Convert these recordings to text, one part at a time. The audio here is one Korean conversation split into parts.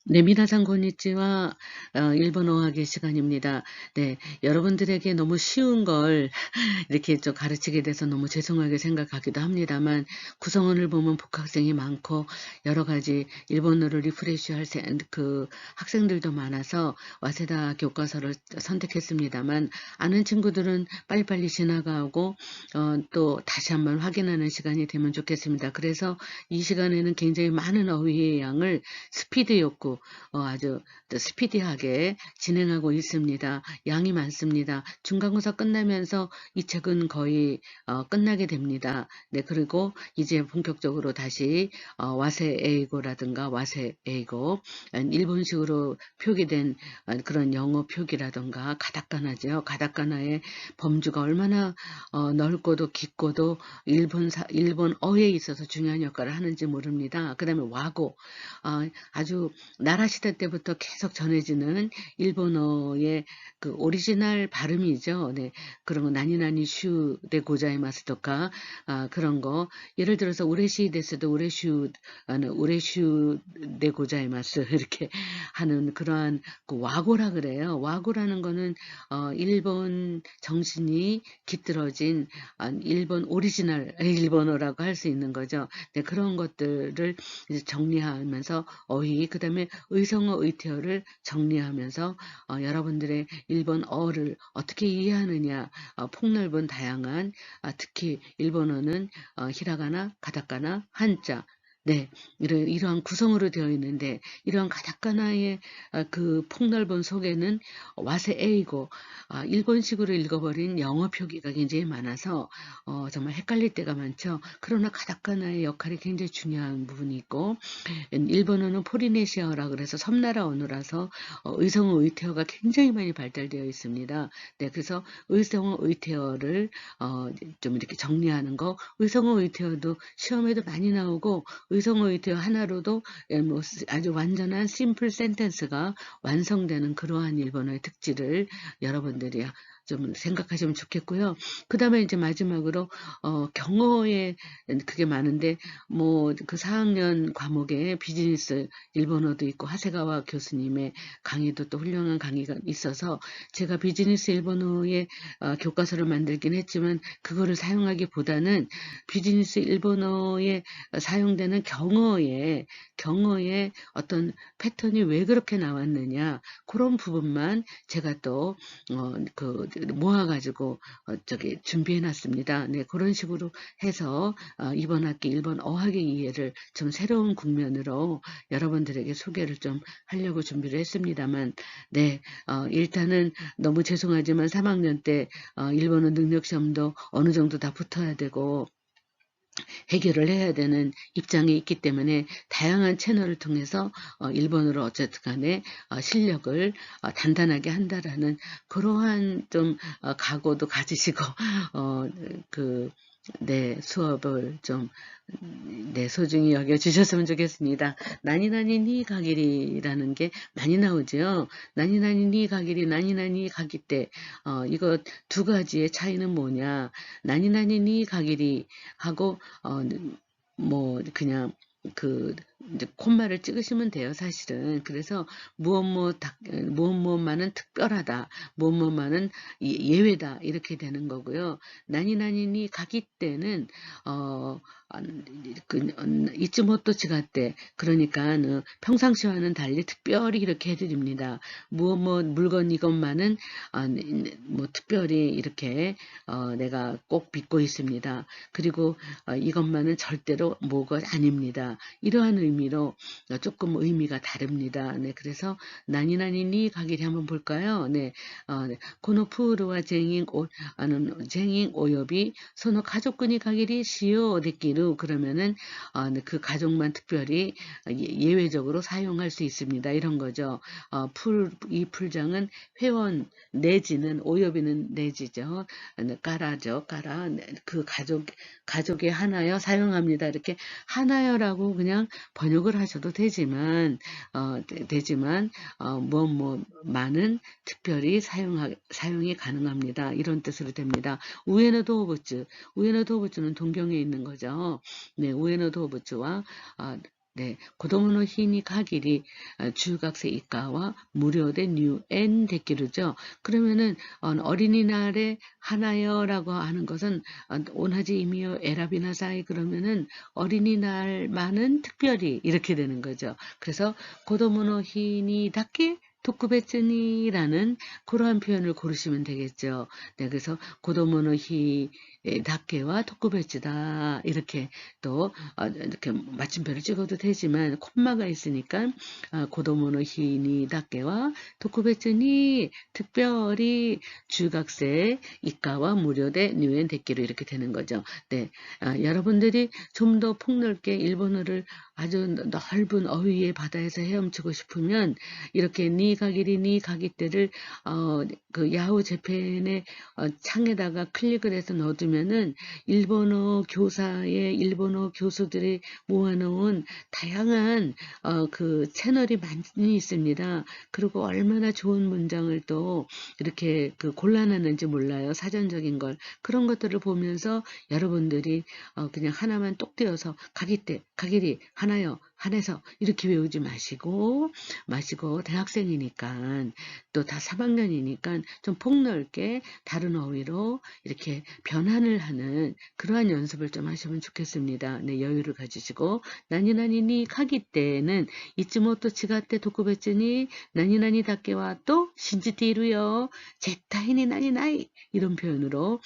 네, 미나상 고니치와 일본어하기 시간입니다. 네, 여러분들에게 너무 쉬운 걸 이렇게 좀 가르치게 돼서 너무 죄송하게 생각하기도 합니다만, 구성원을 보면 복학생이 많고 여러 가지 일본어를 리프레시할 그 학생들도 많아서 와세다 교과서를 선택했습니다만, 아는 친구들은 빨리빨리 지나가고 또 다시 한번 확인하는 시간이 되면 좋겠습니다. 그래서 이 시간에는 굉장히 많은 어휘의 양을 스피드 욕구, 아주 스피디하게 진행하고 있습니다. 양이 많습니다. 중간고사 끝나면서 이 책은 거의 끝나게 됩니다. 네, 그리고 이제 본격적으로 다시 와세 에이고라든가 와세 에이고, 일본식으로 표기된 그런 영어 표기라든가 가다카나죠. 가다카나의 범주가 얼마나 넓고도 깊고도 일본어에 있어서 중요한 역할을 하는지 모릅니다. 그 다음에 와고, 아주 나라시대 때부터 계속 전해지는 일본어의 그 오리지널 발음이죠. 네, 그런 거 나니나니 슈 데 고자이마스とか그런 거 예를 들어서 우레시 데스도 우레슈 데 고자이마스 이렇게 하는 그러한 그 와고라 그래요. 와고라는 거는 일본 정신이 깃들어진 일본 오리지널 일본어라고 할 수 있는 거죠. 네, 그런 것들을 이제 정리하면서 어휘, 그 다음에 의성어 의태어를 정리하면서 여러분들의 일본어를 어떻게 이해하느냐, 폭넓은 다양한, 특히 일본어는 히라가나, 가타카나, 한자, 네, 이러한 구성으로 되어 있는데, 이러한 가타카나의 그 폭넓은 속에는 와세 에이고, 일본식으로 읽어버린 영어 표기가 굉장히 많아서 정말 헷갈릴 때가 많죠. 그러나 가타카나의 역할이 굉장히 중요한 부분이 있고, 일본어는 포리네시아어라 그래서 섬나라 언어라서 의성어 의태어가 굉장히 많이 발달되어 있습니다. 네, 그래서 의성어 의태어를 좀 이렇게 정리하는 거, 의성어 의태어도 시험에도 많이 나오고 의성어 의태어 하나로도 뭐 아주 완전한 심플 센텐스가 완성되는 그러한 일본어의 특질을 여러분들이 좀 생각하시면 좋겠고요. 그 다음에 이제 마지막으로 경어에 그게 많은데 뭐 그 4학년 과목에 비즈니스 일본어도 있고 하세가와 교수님의 강의도 또 훌륭한 강의가 있어서 제가 비즈니스 일본어의 교과서를 만들긴 했지만 그거를 사용하기보다는 비즈니스 일본어에 사용되는 경어의 어떤 패턴이 왜 그렇게 나왔느냐 그런 부분만 제가 또 그 모아가지고 저기 준비해놨습니다. 네, 그런 식으로 해서 이번 학기 일본 어학의 이해를 좀 새로운 국면으로 여러분들에게 소개를 좀 하려고 준비를 했습니다만, 네, 일단은 너무 죄송하지만 3학년 때 일본어 능력시험도 어느 정도 다 붙어야 되고 해결을 해야 되는 입장에 있기 때문에 다양한 채널을 통해서 일본어로 어쨌든 간에 실력을 단단하게 한다라는 그러한 좀 각오도 가지시고 그 네, 수업을 좀, 네, 소중히 여겨주셨으면 좋겠습니다. 나니나니 니 가기리라는 게 많이 나오죠. 나니나니 니 가기리, 나니나니 가기 때, 이거 두 가지의 차이는 뭐냐. 나니나니 니 가기리 하고, 뭐, 그냥, 그, 이제 콤마를 찍으시면 돼요, 사실은. 그래서 무엇무엇만은 특별하다, 무엇무엇만은 예외다, 이렇게 되는 거고요. 나니나니니 가기 때는, 이츠모토 지가때, 그러니까, 평상시와는 달리 특별히 이렇게 해드립니다. 물건 이것만은, 뭐, 특별히 이렇게, 내가 꼭 믿고 있습니다. 그리고, 이것만은 절대로 뭐가 아닙니다. 이러한 의미로 조금 의미가 다릅니다. 네, 그래서 나니나니니 가기를 한번 볼까요? 네, 네. 고노푸르와 쟁잉 오요비 소노 가족군이 가기리 시요 데끼루 그러면은 네, 그 가족만 특별히 예외적으로 사용할 수 있습니다. 이런 거죠. 이 풀장은 회원 내지는 오요비는 내지죠. 까라죠. 까라. 네, 그 가족의 하나여 사용합니다. 이렇게 하나여라고 그냥 번역을 하셔도 되지만, 많은 특별히 사용이 가능합니다. 이런 뜻으로 됩니다. 우에노 도우부츠. 우에노 도우부츠는 동경에 있는 거죠. 네, 우에노 도우부츠와 네, 고도모노 히니 가기리 주각세 이까와 무료대 뉴엔 데키르죠. 그러면은 어린이날에 하나요라고 하는 것은 오나지 이미요 에라비나사이 그러면은 어린이날만은 특별히 이렇게 되는 거죠. 그래서 고도모노 히니 다케 토쿠베츠니라는 그러한 표현을 고르시면 되겠죠. 네, 그래서 고도모노 히 다케와 토쿠베츠다 이렇게 또 이렇게 마침표를 찍어도 되지만 콤마가 있으니까 고도모노 히니 다케와 토쿠베츠니 특별히 주각세 이과와 무료대 뉴엔 데키로 이렇게 되는 거죠. 네, 여러분들이 좀 더 폭넓게 일본어를 아주 넓은 어휘의 바다에서 헤엄치고 싶으면 이렇게 니 가기리 니 가기 때를 그 야후 재팬의 창에다가 클릭을 해서 넣어두면은 일본어 교사의 일본어 교수들이 모아놓은 다양한 그 채널이 많이 있습니다. 그리고 얼마나 좋은 문장을 또 이렇게 그 골라놨는지 몰라요. 사전적인 걸. 그런 것들을 보면서 여러분들이 그냥 하나만 똑 떼어서 가기때, 가기리, 하나요, 한해서 이렇게 외우지 마시고 대학생이니까 또 다 3학년이니까 좀 폭넓게 다른 어휘로 이렇게 변환을 하는 그러한 연습을 좀 하시면 좋겠습니다. 네, 여유를 가지시고 나니나니니 가기 때는 이츠모토 치가테 도쿠베츠니 나니나니 다케와 또 신지티루요 제타이니 나니나이 이런 표현으로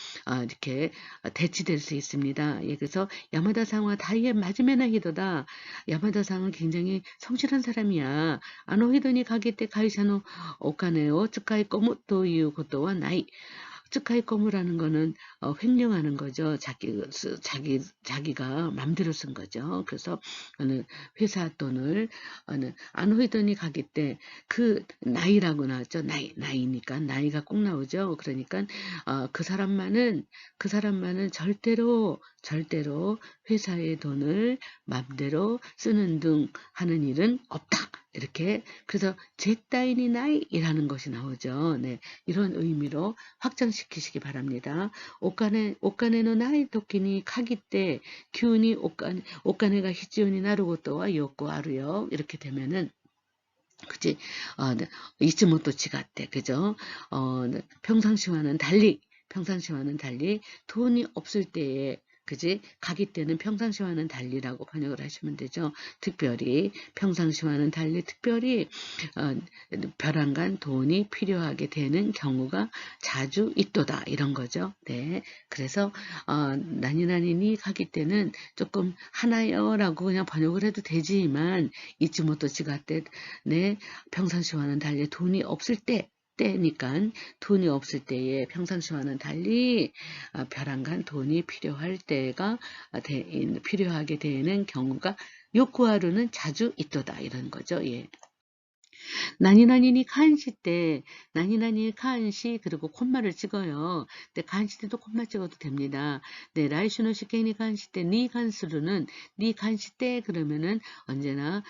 이렇게 대치될 수 있습니다. 예, 그래서 야마다상와 다이에 마지메나 히도다. 야마다상은 굉장히 성실한 사람이야. 아노히도니 가기 때 가이샤노 오카네오 츠카이 꼬무 또いうことはない. 츠카이 꼬무라는 거는 횡령하는 거죠. 자기가 맘대로 쓴 거죠. 그래서 어느 회사 돈을 어느 안호이돈이 가기 때 그 나이라고 나왔죠. 나이니까 나이가 꼭 나오죠. 그러니까 그 사람만은 절대로 회사의 돈을 맘대로 쓰는 등 하는 일은 없다. 이렇게 그래서 잭다이니 나이라는 것이 나오죠. 네, 이런 의미로 확장시키시기 바랍니다. 오카네노 나이 토끼니 카기 때 기운이 오카네가 히지온이 나르고토와 요코 아루요 이렇게 되면은 그치 네, 이츠모토 치가때 그죠? 평상시와는 달리 돈이 없을 때에 그지? 가기 때는 평상시와는 달리라고 번역을 하시면 되죠. 평상시와는 달리 특별히 벼랑간 돈이 필요하게 되는 경우가 자주 있도다 이런 거죠. 네, 그래서 나니나니니 가기 때는 조금 하나요라고 그냥 번역을 해도 되지만 이츠모토 치가때 네, 평상시와는 달리 돈이 없을 때니까 돈이 없을 때에 평상시와는 달리 벼랑간 돈이 필요할 때가 필요하게 되는 경우가 요구하루는 자주 있도다 이런 거죠. 예. 나니나니니 칸시 때 나니나니 칸시 그리고 콤마를 찍어요. 근데 칸시 때도 콤마 찍어도 됩니다. 네, 라이슈노 시케니 칸시 때 니 칸스루는 니 칸시 때 그러면은 언제나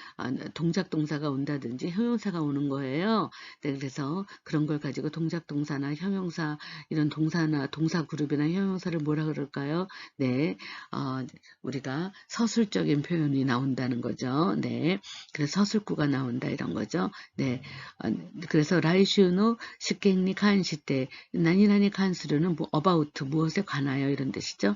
동작 동사가 온다든지 형용사가 오는 거예요. 네, 그래서 그런 걸 가지고 동작 동사나 형용사 이런 동사나 동사 그룹이나 형용사를 뭐라 그럴까요? 네, 우리가 서술적인 표현이 나온다는 거죠. 네, 그래서 서술구가 나온다 이런 거죠. 네, 그래서 라이슈노 식객니 칸시 때 나니나니 칸스루는 about 무엇에 관하여 이런 뜻이죠.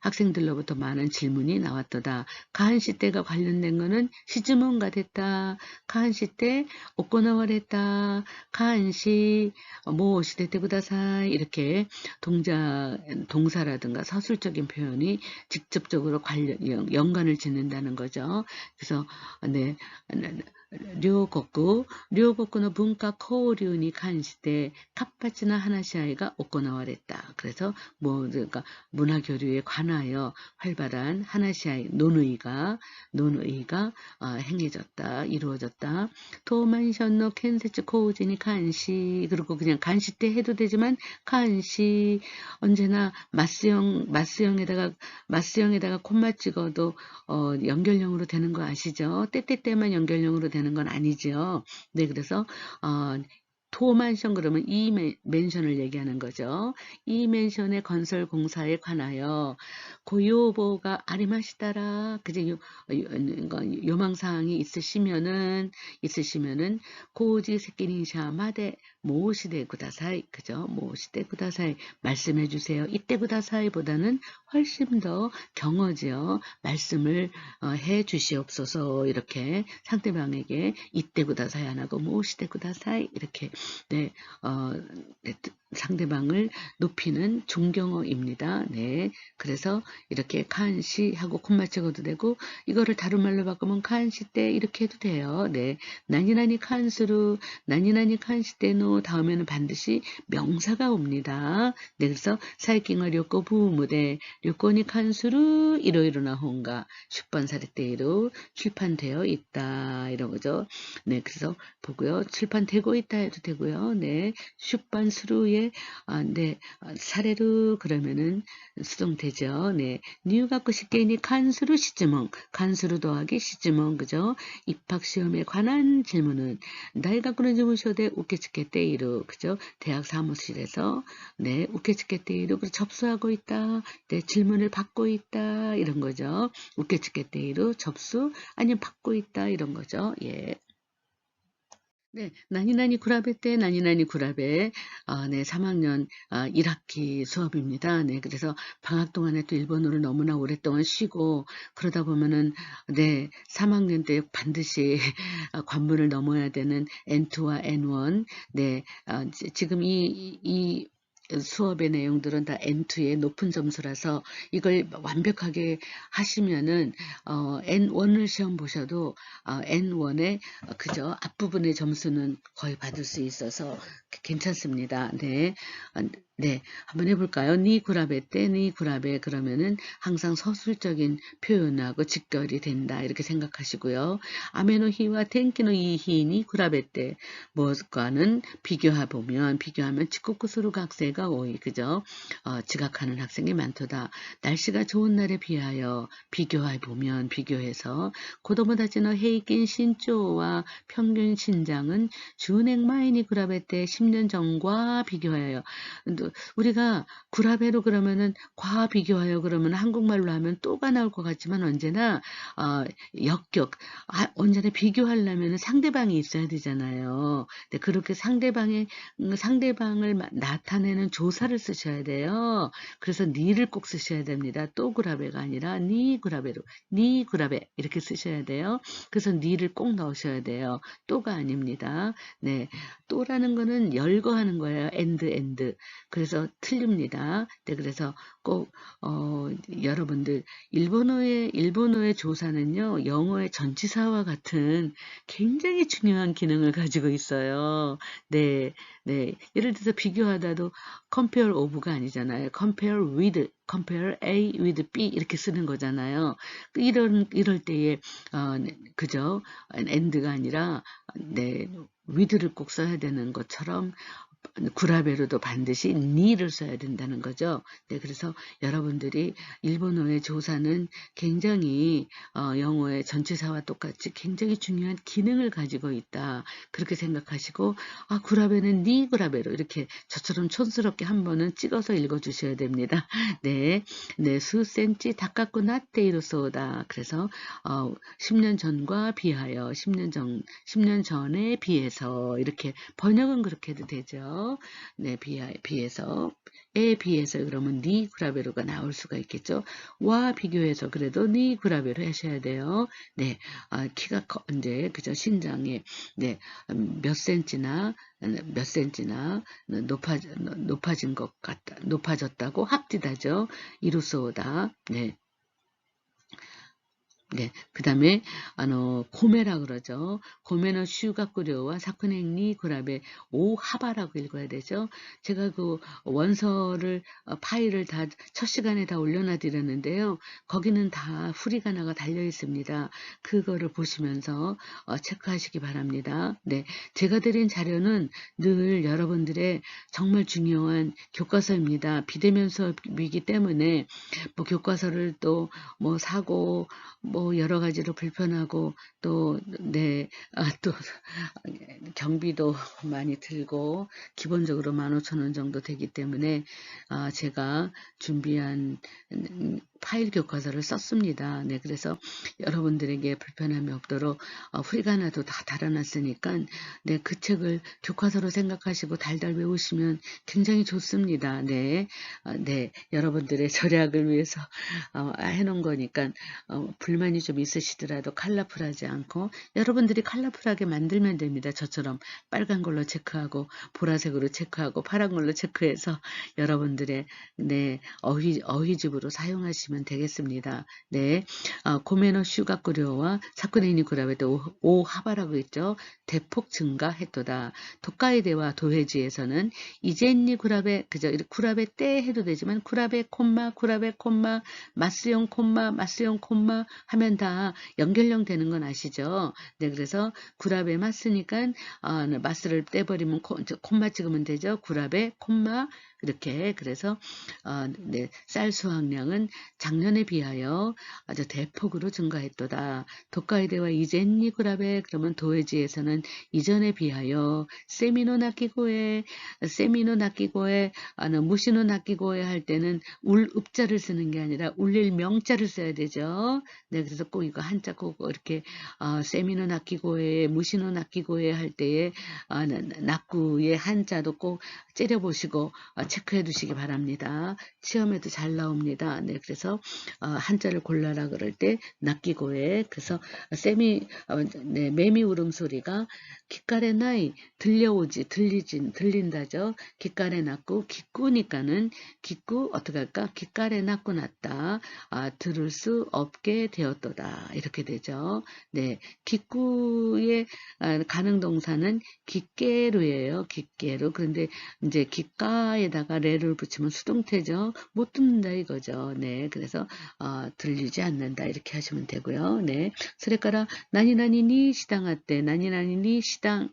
학생들로부터 많은 질문이 나왔도다. 칸시 때가 관련된 거는 시즈문가 됐다. 칸시 때 오코나와랬다. 칸시 무엇이 됐대 구다사이 이렇게 동사라든가 서술적인 표현이 직접적으로 연관을 짓는다는 거죠. 그래서 네. 료고쿠의 문화交流に関して活発な話し合いが行われた. 그래서 그러니까 문화 교류에 관하여 활발한 하나시아이 논의가 행해졌다, 이루어졌다. 도만션노 켄세츠 코우지니 간시 그리고 그냥 간시 때 해도 되지만 간시 언제나 마스형에다가 콤마 찍어도 연결형으로 되는 거 아시죠? 때때때만 연결형으로 되는 건 아니죠. 네, 그래서 도만션 그러면 이 맨션을 얘기하는 거죠. 이 맨션의 건설 공사에 관하여 고요보가 아리마시다라 그제 요망사항이 있으시면은 고지 세끼니샤 마데 모시대 구다사이 그죠? 모시대 구다사이 말씀해 주세요. 이때 구다사이보다는 훨씬 더 경어지요. 말씀을 해 주시옵소서 이렇게 상대방에게 이때 구다사이 안 하고 모시대 구다사이 이렇게 네, 네, 상대방을 높이는 존경어입니다. 네, 그래서 이렇게 칸시 하고 콤마 찍어도 되고 이거를 다른 말로 바꾸면 칸시 때 이렇게 해도 돼요. 네, 나니나니 칸스루 나니나니 칸시 때노 다음에는 반드시 명사가 옵니다. 네, 그래서 사이킹어 료꼬 부무대 료꼬니 칸스루 이로이로나 혼가 출판사례 때로 출판되어 있다 이런 거죠. 네, 그래서 보고요. 출판되고 있다 해도 되고요. 네, 출판수루에 네, 사례로 그러면은 수동되죠. 네, 뉴 갖고 쉽게니 간수루 시즈멍, 간수루 더하기 시즈멍, 그죠? 입학시험에 관한 질문은 날 갖고는 주무셔대 우케츠케테이루, 그죠? 대학 사무실에서 네, 우케츠케테이루 접수하고 있다, 네, 질문을 받고 있다 이런 거죠. 우케츠케테이루 접수 아니면 받고 있다 이런 거죠. 예. 네, 나니나니 구라베 때 나니나니 구라베 네, 3학년 1학기 수업입니다. 네, 그래서 방학 동안에 또 일본어를 너무나 오랫동안 쉬고 그러다 보면은 네, 3학년 때 반드시 관문을 넘어야 되는 N2와 N1 네, 지금 이 수업의 내용들은 다 N2의 높은 점수라서 이걸 완벽하게 하시면은 N1을 시험 보셔도 N1의 그저 앞부분의 점수는 거의 받을 수 있어서 괜찮습니다. 네. 네, 한번 해볼까요? 니 구라베 때, 니 구라베 그러면은 항상 서술적인 표현하고 직결이 된다 이렇게 생각하시고요. 아메노 히와 텐키노 이히 니 구라베 때 뭐과는 비교하면 치쿠쿠스루 학생가 오이 그죠? 지각하는 학생이 많도다. 날씨가 좋은 날에 비하여 비교해보면 비교해서 고도모다지노 헤이킨 신조와 평균 신장은 준행마이니 구라베 때 10년 전과 비교하여 우리가 구라베로 그러면은 과 비교하여 그러면 한국말로 하면 또가 나올 것 같지만 언제나 역격 언제나 비교하려면 상대방이 있어야 되잖아요. 네, 그렇게 상대방을 나타내는 조사를 쓰셔야 돼요. 그래서 니를 꼭 쓰셔야 됩니다. 또 구라베가 아니라 니 구라베로 니 구라베 이렇게 쓰셔야 돼요. 그래서 니를 꼭 넣으셔야 돼요. 또가 아닙니다. 네, 또라는 거는 열거하는 거예요. 엔드. 그래서 틀립니다. 네, 그래서 꼭 여러분들 일본어의 조사는요. 영어의 전치사와 같은 굉장히 중요한 기능을 가지고 있어요. 네. 네. 예를 들어서 비교하다도 compare of가 아니잖아요. compare A with B 이렇게 쓰는 거잖아요. 이럴 때에 그죠? and가 아니라 네, with를 꼭 써야 되는 것처럼 구라베로도 반드시 니를 써야 된다는 거죠. 네, 그래서 여러분들이 일본어의 조사는 굉장히 영어의 전치사와 똑같이 굉장히 중요한 기능을 가지고 있다. 그렇게 생각하시고 구라베는 니 구라베로 이렇게 저처럼 촌스럽게 한 번은 찍어서 읽어주셔야 됩니다. 네, 네, 수센치 다카쿠 나테이로소다. 그래서 10년 전과 비하여 10년 전에 비해서 이렇게 번역은 그렇게 해도 되죠. 네, 비해서에 비해서 그러면 니 구라베로가 나올 수가 있겠죠. 와 비교해서 그래도 니 구라베로 하셔야 돼요. 네, 키가 이제 그죠 신장에 네, 몇 센치나 높아진 것 같다. 높아졌다고 합디다죠. 이루소다. 네. 네, 그 다음에 고메라 그러죠. 고메노 슈가꾸료와 사쿠냉니 구라베 오하바라고 읽어야 되죠. 제가 그 원서를 파일을 다 첫 시간에 다 올려놔 드렸는데요. 거기는 다 후리가나가 달려 있습니다. 그거를 보시면서 체크하시기 바랍니다. 네, 제가 드린 자료는 늘 여러분들의 정말 중요한 교과서입니다. 비대면 수업이기 때문에 뭐 교과서를 또 뭐 사고 뭐 여러 가지로 불편하고 또 네, 또 경비도 많이 들고 기본적으로 15,000원 정도 되기 때문에 제가 준비한 파일 교과서를 썼습니다. 네, 그래서 여러분들에게 불편함이 없도록 후리가나도 다 달아놨으니까 네, 그 책을 교과서로 생각하시고 달달 외우시면 굉장히 좋습니다. 네, 네, 여러분들의 절약을 위해서 해놓은 거니까 불만이 좀 있으시더라도 컬러풀하지 않고 여러분들이 컬러풀하게 만들면 됩니다. 저처럼 빨간 걸로 체크하고 보라색으로 체크하고 파란 걸로 체크해서 여러분들의 네, 어휘집으로 사용하시면 되겠습니다. 네, 고메노 슈가꾸료와 사쿠네니 구라베데 오 하바라고 했죠. 대폭 증가했도다. 홋카이도와 도해지에서는 이젠니 구라베 그저 구라베 때 해도 되지만 구라베 콤마 마스용 콤마 하면 다 연결령 되는 건 아시죠? 네, 그래서 구라베 마스니까 마스를 떼버리면 콤마 찍으면 되죠. 구라베 콤마 이렇게 그래서 네, 쌀 수확량은 작년에 비하여 아주 대폭으로 증가했도다. 홋카이도와 이젠니 구라베 그러면 도해지에서는 이전에 비하여 세미노 낚이고에 무시노 낚이고에 할 때는 울 읍자를 쓰는 게 아니라 울릴 명자를 써야 되죠. 네, 그래서 꼭 이거 한자 꼭 이렇게 세미노 낚이고에 무시노 낚이고에 할 때에 낙구의 한자도 꼭 째려보시고 체크해 두시기 바랍니다. 시험에도 잘 나옵니다. 네, 그래서 한자를 골라라 그럴 때 낚이고에 그래서 네, 매미 울음소리가 귓가래 나이 들린다죠. 귓가래 났고 기꾸니까는 기꾸 어떻게 할까? 귓가래 났고 났다. 들을 수 없게 되었도다. 이렇게 되죠. 네, 기꾸의 가능동사는 귓게루예요. 귓게루. 그런데 이제 귓가에다가 레를 붙이면 수동태죠. 못 듣는다 이거죠. 네, 그래서 들리지 않는다 이렇게 하시면 되고요. 네,それから 나니나니니 시당하때 나니나니니 시당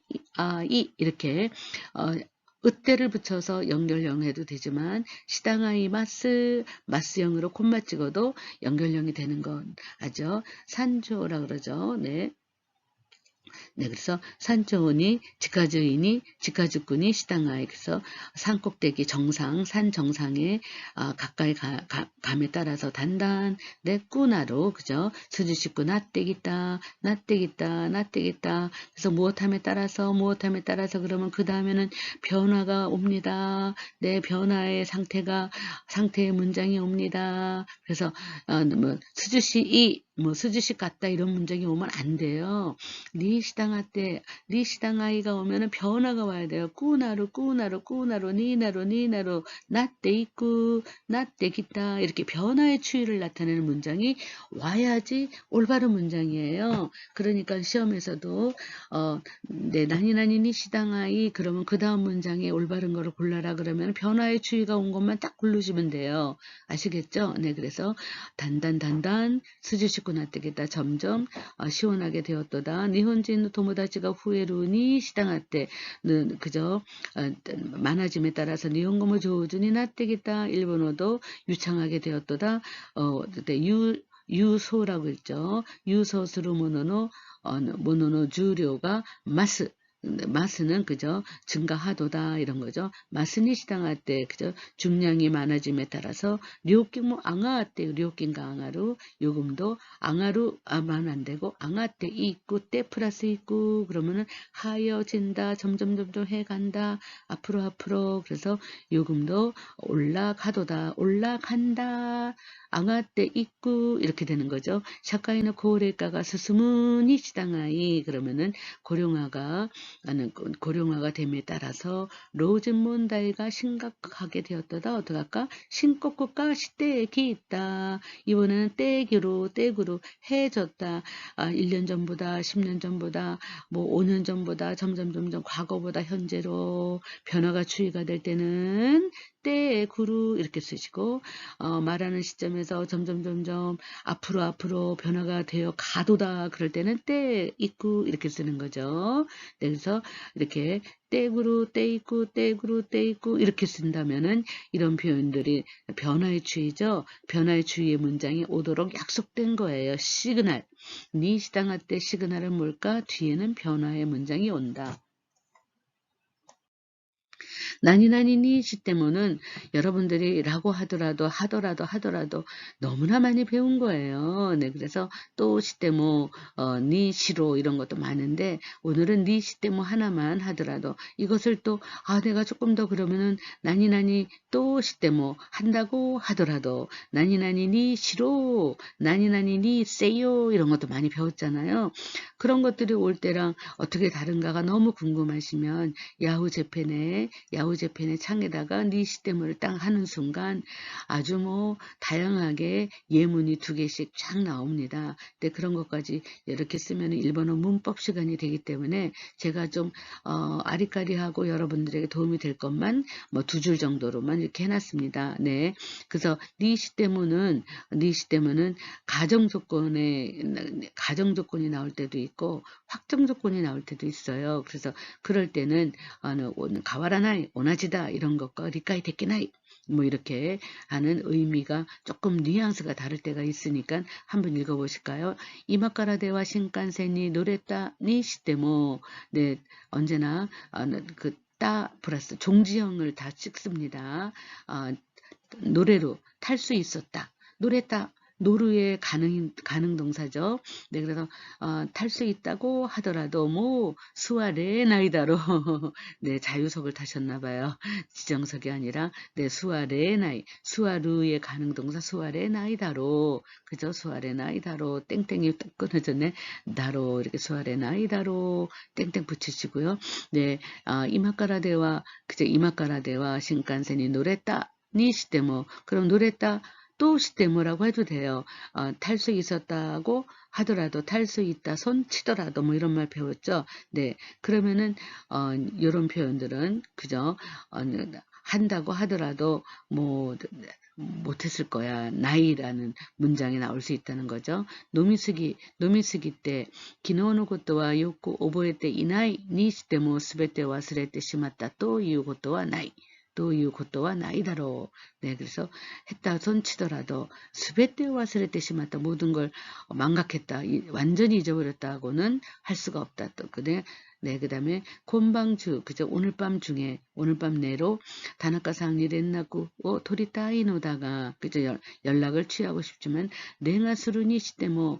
이렇게 으때를 붙여서 연결형 해도 되지만 시당아이 마스형으로 콤마 찍어도 연결형이 되는 건 아죠. 산조라 그러죠. 네. 네, 그래서 산초원이 직가주꾼이 시당하에 그래서 산꼭대기 정상, 산 정상에 가까이 감에 따라서 단단 내꾸나로 그죠? 수주식구 나떼기다. 그래서 무엇함에 따라서 그러면 그 다음에는 변화가 옵니다. 네, 변화의 상태의 문장이 옵니다. 그래서 뭐 수주식 같다 이런 문장이 오면 안 돼요. 니 시당아이가 오면은 변화가 와야 돼요. 꾸나루 니나로 나떼 기타 이렇게 변화의 추이를 나타내는 문장이 와야지 올바른 문장이에요. 그러니까 시험에서도 네, 나니니 시당아이 그러면 그 다음 문장에 올바른 거를 골라라 그러면 변화의 추이가 온 것만 딱 고르시면 돼요. 아시겠죠? 네, 그래서 단단 수주식구 나떼기다 점점 시원하게 되었도다. 니혼진 도모다치가 후에루니 시당하때는 그저 많아짐에 따라서 니혼고모 조준이 나떼기다. 일본어도 유창하게 되었도다. 유소라고 했죠. 유소스루 모노노 주료가 마스는 그저 증가하도다 이런 거죠. 마스니 시당할 때 그저 중량이 많아짐에 따라서 료끼 앙아 때 료끼인가 앙아루 요금도 앙아루만 안 되고 앙아 때 있고 때 플러스 있고 그러면은 하여진다 점점 해간다 앞으로 그래서 요금도 올라간다 앙아 때 있고 이렇게 되는 거죠. 샤카이의 고래가가 스스무니 시당하이 그러면은 고령화가 됨에 따라서 로즈몬다이가 심각하게 되었다다. 어떡할까? 신곡국가 시대액이 있다. 이번에는 떼구로 해졌다. 1년 전보다 10년 전보다 뭐 5년 전보다 점점 과거보다 현재로 변화가 추이가 될 때는 때구루 이렇게 쓰시고 말하는 시점에서 점점 앞으로 변화가 되어 가도다 그럴 때는 때 있고 이렇게 쓰는 거죠. 네, 그래서 이렇게 떼구루 떼있고 이렇게 쓴다면은 이런 표현들이 변화의 추이죠. 변화의 추이의 문장이 오도록 약속된 거예요. 시그널. 니 시당할 때 시그널은 뭘까? 뒤에는 변화의 문장이 온다. 나니나니니 시때문은 여러분들이 라고 하더라도 너무나 많이 배운 거예요. 네, 그래서 또 시때모, 니 시로 이런 것도 많은데 오늘은 니 시때모 하나만 하더라도 이것을 또, 내가 조금 더 그러면은 나니나니 또 시때모 한다고 하더라도 나니나니 니 시로, 나니나니 니 세요 이런 것도 많이 배웠잖아요. 그런 것들이 올 때랑 어떻게 다른가가 너무 궁금하시면 야후 재팬의 창에다가 니 시대물을 딱 하는 순간 아주 뭐 다양하게 예문이 2개씩 쫙 나옵니다. 근데 그런 것까지 이렇게 쓰면 일본어 문법 시간이 되기 때문에 제가 좀 아리까리하고 여러분들에게 도움이 될 것만 뭐 2줄 정도로만 이렇게 해놨습니다. 네, 그래서 니 시대문은 가정 조건이 나올 때도 있고 확정 조건이 나올 때도 있어요. 그래서 그럴 때는 가와라나이, 오나지다 이런 것과 리카이 데키나이 뭐 이렇게 하는 의미가 조금 뉘앙스가 다를 때가 있으니까 한번 읽어보실까요? 이마카라데와 신칸센이 노랬다 니 시때모 네 언제나 그 따 플러스 종지형을 다 찍습니다. 노래로 탈 수 있었다. 노랬다. 노르의 가능 동사죠. 네, 그래서 탈 수 있다고 하더라도 뭐 수아레 나이다로 네, 자유석을 타셨나 봐요. 지정석이 아니라 네, 수아레 나이. 수아르의 가능 동사 수아레 나이다로 그죠? 수아레 나이다로 땡땡이 딱 끊어졌네. 다로 이렇게 수아레 나이다로 땡땡 붙이시고요. 네, 이마카라데와 신칸센이 노랬다. 니 시때모 그럼 노랬다 또 시때모라고 해도 돼요. 탈 수 있었다고 하더라도 탈 수 있다 손 치더라도 뭐 이런 말 배웠죠. 네, 그러면은 이런 표현들은 그죠? 한다고 하더라도 뭐 못했을 거야. 나이라는 문장이 나올 수 있다는 거죠. 노미스기 때 기노노 것도와 요코 오보에 때 이나이 니 시때모 스베테 와스레테 시마다 또 이유 것도와 나이 또 이유 것도와 나이다로 네, 그래서 했다 손치더라도 스베테 와스레테 시마다 모든 걸 망각했다 완전히 잊어버렸다고는 할 수가 없다. 또 네, 그 다음에 곤방주 그죠? 오늘 밤 내로 다나카 상리 렌나쿠 토리타이노다가 그죠? 연락을 취하고 싶지만 랭아스루니 시때모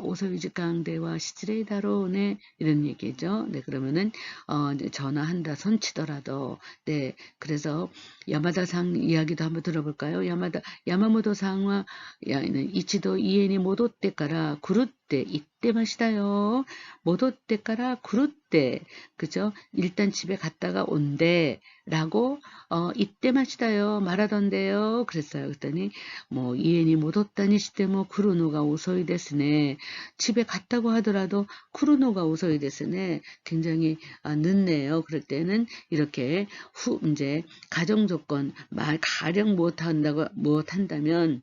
오소유時間では 失礼だろうね이런 얘기죠. 네, 그러면은 전화한다 손치더라도 네, 그래서 야마다상 이야기도 한번 들어볼까요? 야마모토상와 이치도 이엔이 모도때から 구르때 이때 마시다요. 모도때から 구르때 그죠? 일단 집에 갔다가 온대 라고 이때 마시다요 말하던데요. 그랬어요. 그랬더니 뭐 이엔이 모뒀다니 시때모 쿠르노가 오소이 데스네. 집에 갔다고 하더라도 쿠르노가 오소이 데스네. 굉장히 늦네요. 그럴 때는 이렇게 이제 가정 조건 말 가령 못한다면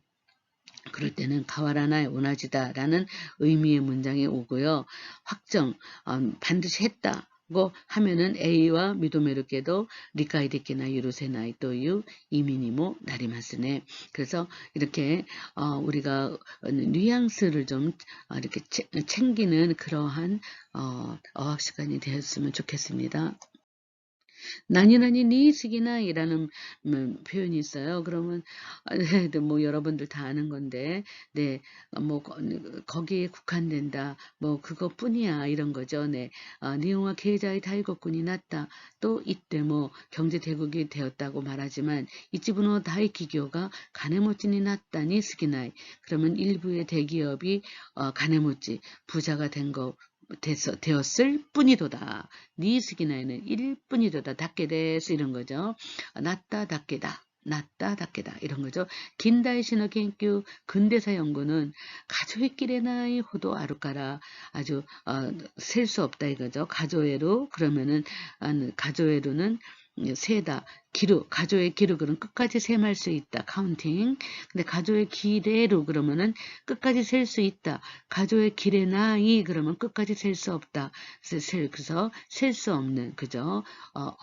그럴 때는 가와라나에 오나지다라는 의미의 문장이 오고요. 확정 반드시 했다. 고 하면은 A와 미도메르께도 리카이데키나 유로세나이 또유 이미니모 나리마스네. 그래서 이렇게 우리가 뉘앙스를 좀 이렇게 챙기는 그러한 어학 시간이 되었으면 좋겠습니다. 나니나니 니스기나이라는 표현이 있어요. 그러면 네, 뭐 여러분들 다 아는 건데, 네, 뭐 거기에 국한된다, 뭐 그것뿐이야 이런 거죠. 네, 니온와 계좌의 다이거꾼이 났다. 또 이때 뭐 경제 대국이 되었다고 말하지만 이치부노 다이기교가 가네모찌니 났다니 스기나이. 그러면 일부의 대기업이 가네모찌 부자가 된 거. 되었을 뿐이도다. 니스기나에는 일뿐이도다. 닦게데스 이런 거죠. 낫다 닦게다. 낫다 닦게다 이런 거죠. 긴다이시너研究 근대사 연구는 가조의끼레나이 호도 아루까라 아주 셀 수 없다 이거죠. 가조회로 그러면은 가조회로는 세다. 기루, 가조의 기루 그럼 끝까지 셈할 수 있다. 카운팅. 근데 가조의 기레루 그러면은 끝까지 셀 수 있다. 가조의 기레나이 그러면 끝까지 셀 수 없다. 그래서 셀 수 없는, 그죠?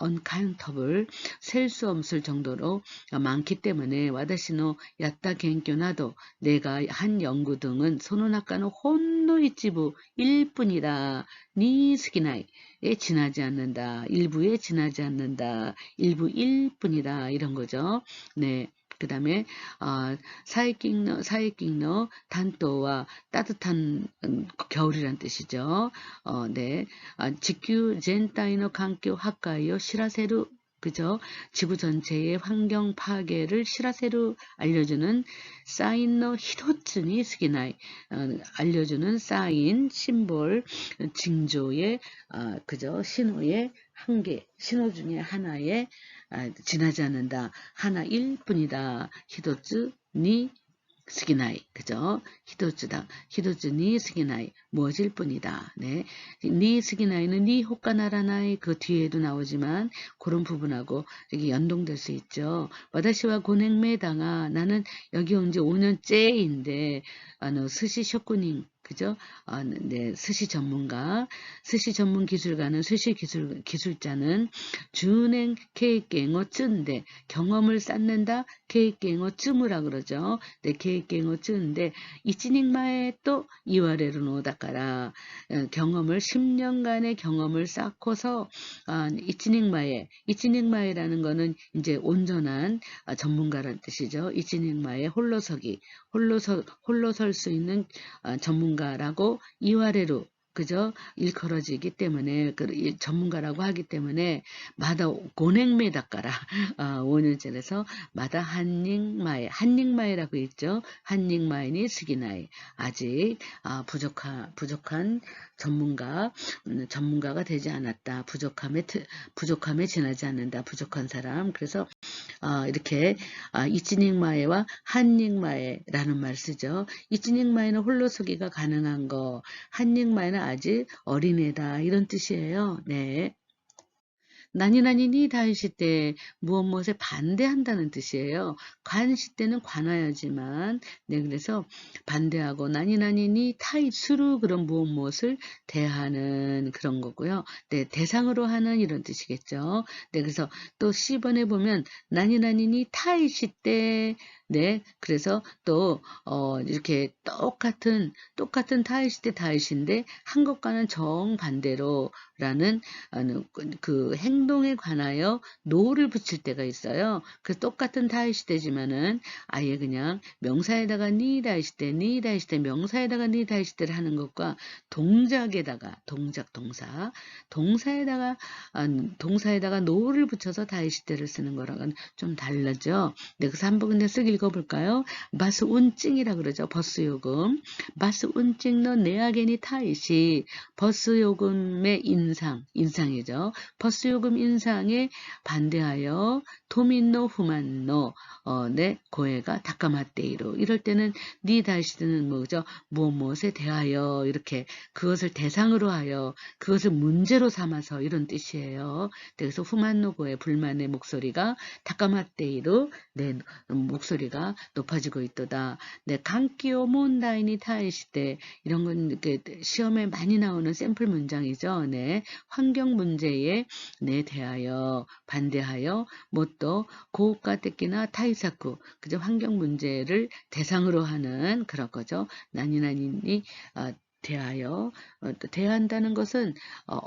uncountable, 셀 수 없을 정도로 많기 때문에 와다시노 야따 겐교나도 내가 한 연구 등은 소노나카노 혼노이치부 일뿐이다. 니 스키나이 에 지나지 않는다. 일부에 지나지 않는다. 일부 일뿐이다. 이런 거죠. 네. 그 다음에 사이킹너 단토와 따뜻한 겨울이란 뜻이죠. 네. 지큐 젠타이노環境 학과요 시라세루, 그죠? 지구 전체의 환경 파괴를 시라세루 알려주는 사인노 히토츠니 스기나이, 알려주는 사인, 심볼, 징조의 그죠? 신호의 한 개, 신호 중에 하나에 지나지 않는다. 하나일 뿐이다. 히토츠 니 스기나이, 그죠? 히토츠 니 스기나이, 무엇일 뿐이다. 네. 니 스기나이는 니 호카나라나이 그 뒤에도 나오지만 그런 부분하고 이게 연동될 수 있죠. 와다시와 고냉메다가 나는 여기 온 지 5년째인데, 스시 쇼쿠닝, 그죠? 네, 스시 전문가, 스시 전문 기술가는 스시 기술자는 준행 계획갱어 쯔인데 경험을 쌓는다. 계획갱어 쯔무라 그러죠. 네, 계획갱어 쯔인데 이치닉마에 또 이와레르노 다까라 경험을 10년간의 경험을 쌓고서 이치닉마에라는 거는 이제 온전한 전문가란 뜻이죠. 이치닉마에 홀로 설 수 있는 전문가라고 이와레루, 그죠? 일컬어지기 때문에 전문가라고 하기 때문에 마다 고냉메다까라 5년째라서 마다 한닝마에라고 있죠. 한닝마에니 스기나이 아직 부족한 전문가가 되지 않았다. 부족함에 지나지 않는다. 부족한 사람. 그래서 이렇게 이치닉마에와 한닝마에라는 말 쓰죠. 이치닉마에는 홀로서기가 가능한 거, 한닝마에는 아직 어린애다 이런 뜻이에요. 네. 나니나니니 다이시 때 무엇에 반대한다는 뜻이에요. 관시 때는 관하여지만, 네, 그래서 반대하고 나니나니니 타이수루 그런 무엇을 대하는 그런 거고요. 네, 대상으로 하는 이런 뜻이겠죠. 네, 그래서 또 C번에 보면 나니나니니 타이시 때, 네, 그래서 또 이렇게 똑같은 타이시 때 다이시인데 한 것과는 정반대로라는 그 행동에 관하여 노를 붙일 때가 있어요. 그 똑같은 다이시대지만은 아예 그냥 명사에다가 니 다이시대 명사에다가 니 다이시대를 하는 것과 동작에다가 동사에다가 노를 붙여서 다이시대를 쓰는 거랑은 좀 다르죠. 네, 그래서 한번 근데 쓱 읽어볼까요? 바스 운증이라 그러죠. 버스 요금. 바스 운증너 내야겐이 타이시. 버스 요금의 인상이죠. 버스 요금 인상에 반대하여 도민노 후만노 네, 고해가 다카마테이로 이럴 때는 니 다시는 뭐죠? 무엇에 대하여 이렇게 그것을 대상으로 하여 그것을 문제로 삼아서 이런 뜻이에요. 그래서 후만노 고해 불만의 목소리가 다카마테이로 네, 목소리가 높아지고 있도다. 네, 강기오 몬다이니 타이시대 이런 건 이렇게 시험에 많이 나오는 샘플 문장이죠. 네, 환경 문제에 네, 대하여 반대하여 뭣도 고우가 떼기나 타이사쿠 그죠? 환경 문제를 대상으로 하는 그런 거죠. 나니나니니 대하여 대한다는 것은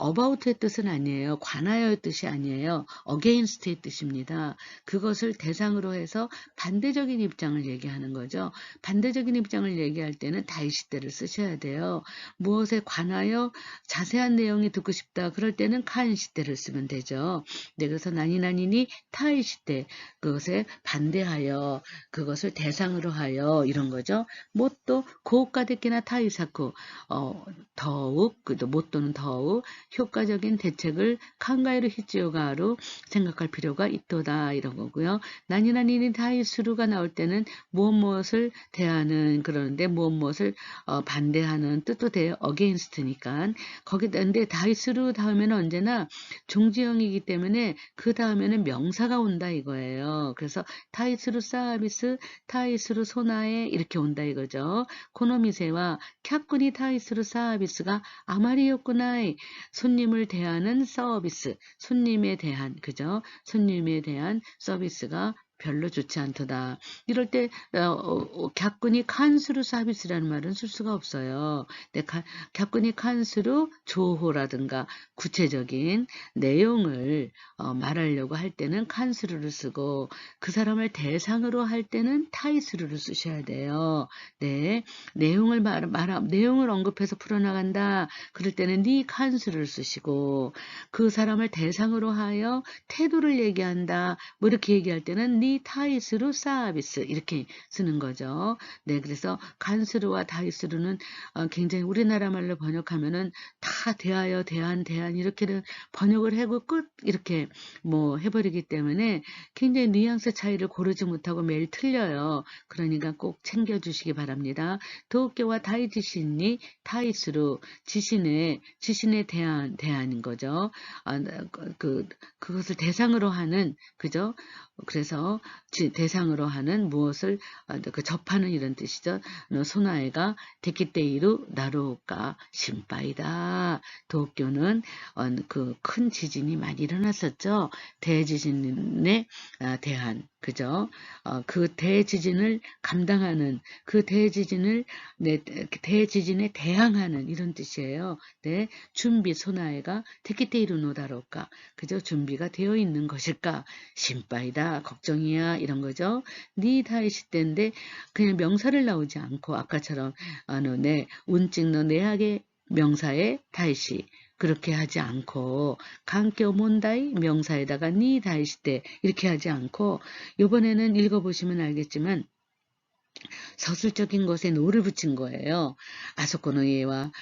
about의 뜻은 아니에요. 관하여의 뜻이 아니에요. against의 뜻입니다. 그것을 대상으로 해서 반대적인 입장을 얘기하는 거죠. 반대적인 입장을 얘기할 때는 다이시대를 쓰셔야 돼요. 무엇에 관하여 자세한 내용이 듣고 싶다. 그럴 때는 칸시대를 쓰면 되죠. 네, 그래서 나니나니니 타이시대 그것에 반대하여 그것을 대상으로 하여 이런 거죠. 뭣도 고가데키나 타이사쿠 더욱 못도는 더욱 효과적인 대책을 칸가이로 히치요가로 생각할 필요가 있도다 이런 거고요. 나니나니니 다이스루가 나올 때는 무엇을 대하는 그러는데 무엇을 반대하는 뜻도 돼요. against니까 거기다 근데 다이스루 다음에는 언제나 종지형이기 때문에 그 다음에는 명사가 온다 이거예요. 그래서 타이스루 서비스, 타이스루 소나에 이렇게 온다 이거죠. 코노미세와 캬꾸니 타이스루 서비스가 아마리였구나. 손님을 대하는 서비스, 손님에 대한 그죠? 손님에 대한 서비스가 별로 좋지 않도다. 이럴 때 갸꾼이 칸수루 서비스라는 말은 쓸 수가 없어요. 갸꾼이 칸수루 조호라든가 구체적인 내용을 말하려고 할 때는 칸수루를 쓰고 그 사람을 대상으로 할 때는 타이스루를 쓰셔야 돼요. 네, 내용을 언급해서 풀어나간다. 그럴 때는 니 칸수루를 쓰시고 그 사람을 대상으로 하여 태도를 얘기한다. 뭐 이렇게 얘기할 때는 니 타이스루 서비스 이렇게 쓰는 거죠. 네, 그래서 간스루와 타이스루는 굉장히 우리나라 말로 번역하면은 다 대하여 대한 이렇게는 번역을 하고 끝 이렇게 뭐 해버리기 때문에 굉장히 뉘앙스 차이를 고르지 못하고 매일 틀려요. 그러니까 꼭 챙겨주시기 바랍니다. 도쿄와 다이지신이 타이스루 지신에 대한 거죠. 그것을 대상으로 하는 그죠? 그래서 대상으로 하는 무엇을 접하는 이런 뜻이죠. 소나에가 데키테이루 나로가 신바이다. 도쿄는 그 큰 지진이 많이 일어났었죠. 대지진에 대한 그죠? 그 대지진을 감당하는 그 대지진에 대항하는 이런 뜻이에요. 네, 준비 소나에가 데키테이루 노다로까 그죠? 준비가 되어 있는 것일까? 신바이다. 걱정이야. 이런 거죠. 니 다이시 때인데 그냥 명사를 나오지 않고 아까처럼 네, 운찍노 내학의 명사에 다이시 그렇게 하지 않고 간교 몬다이 명사에다가 니 다이시 때 이렇게 하지 않고 이번에는 읽어보시면 알겠지만 서술적인 것에 노를 붙인 거예요. 아소코노이와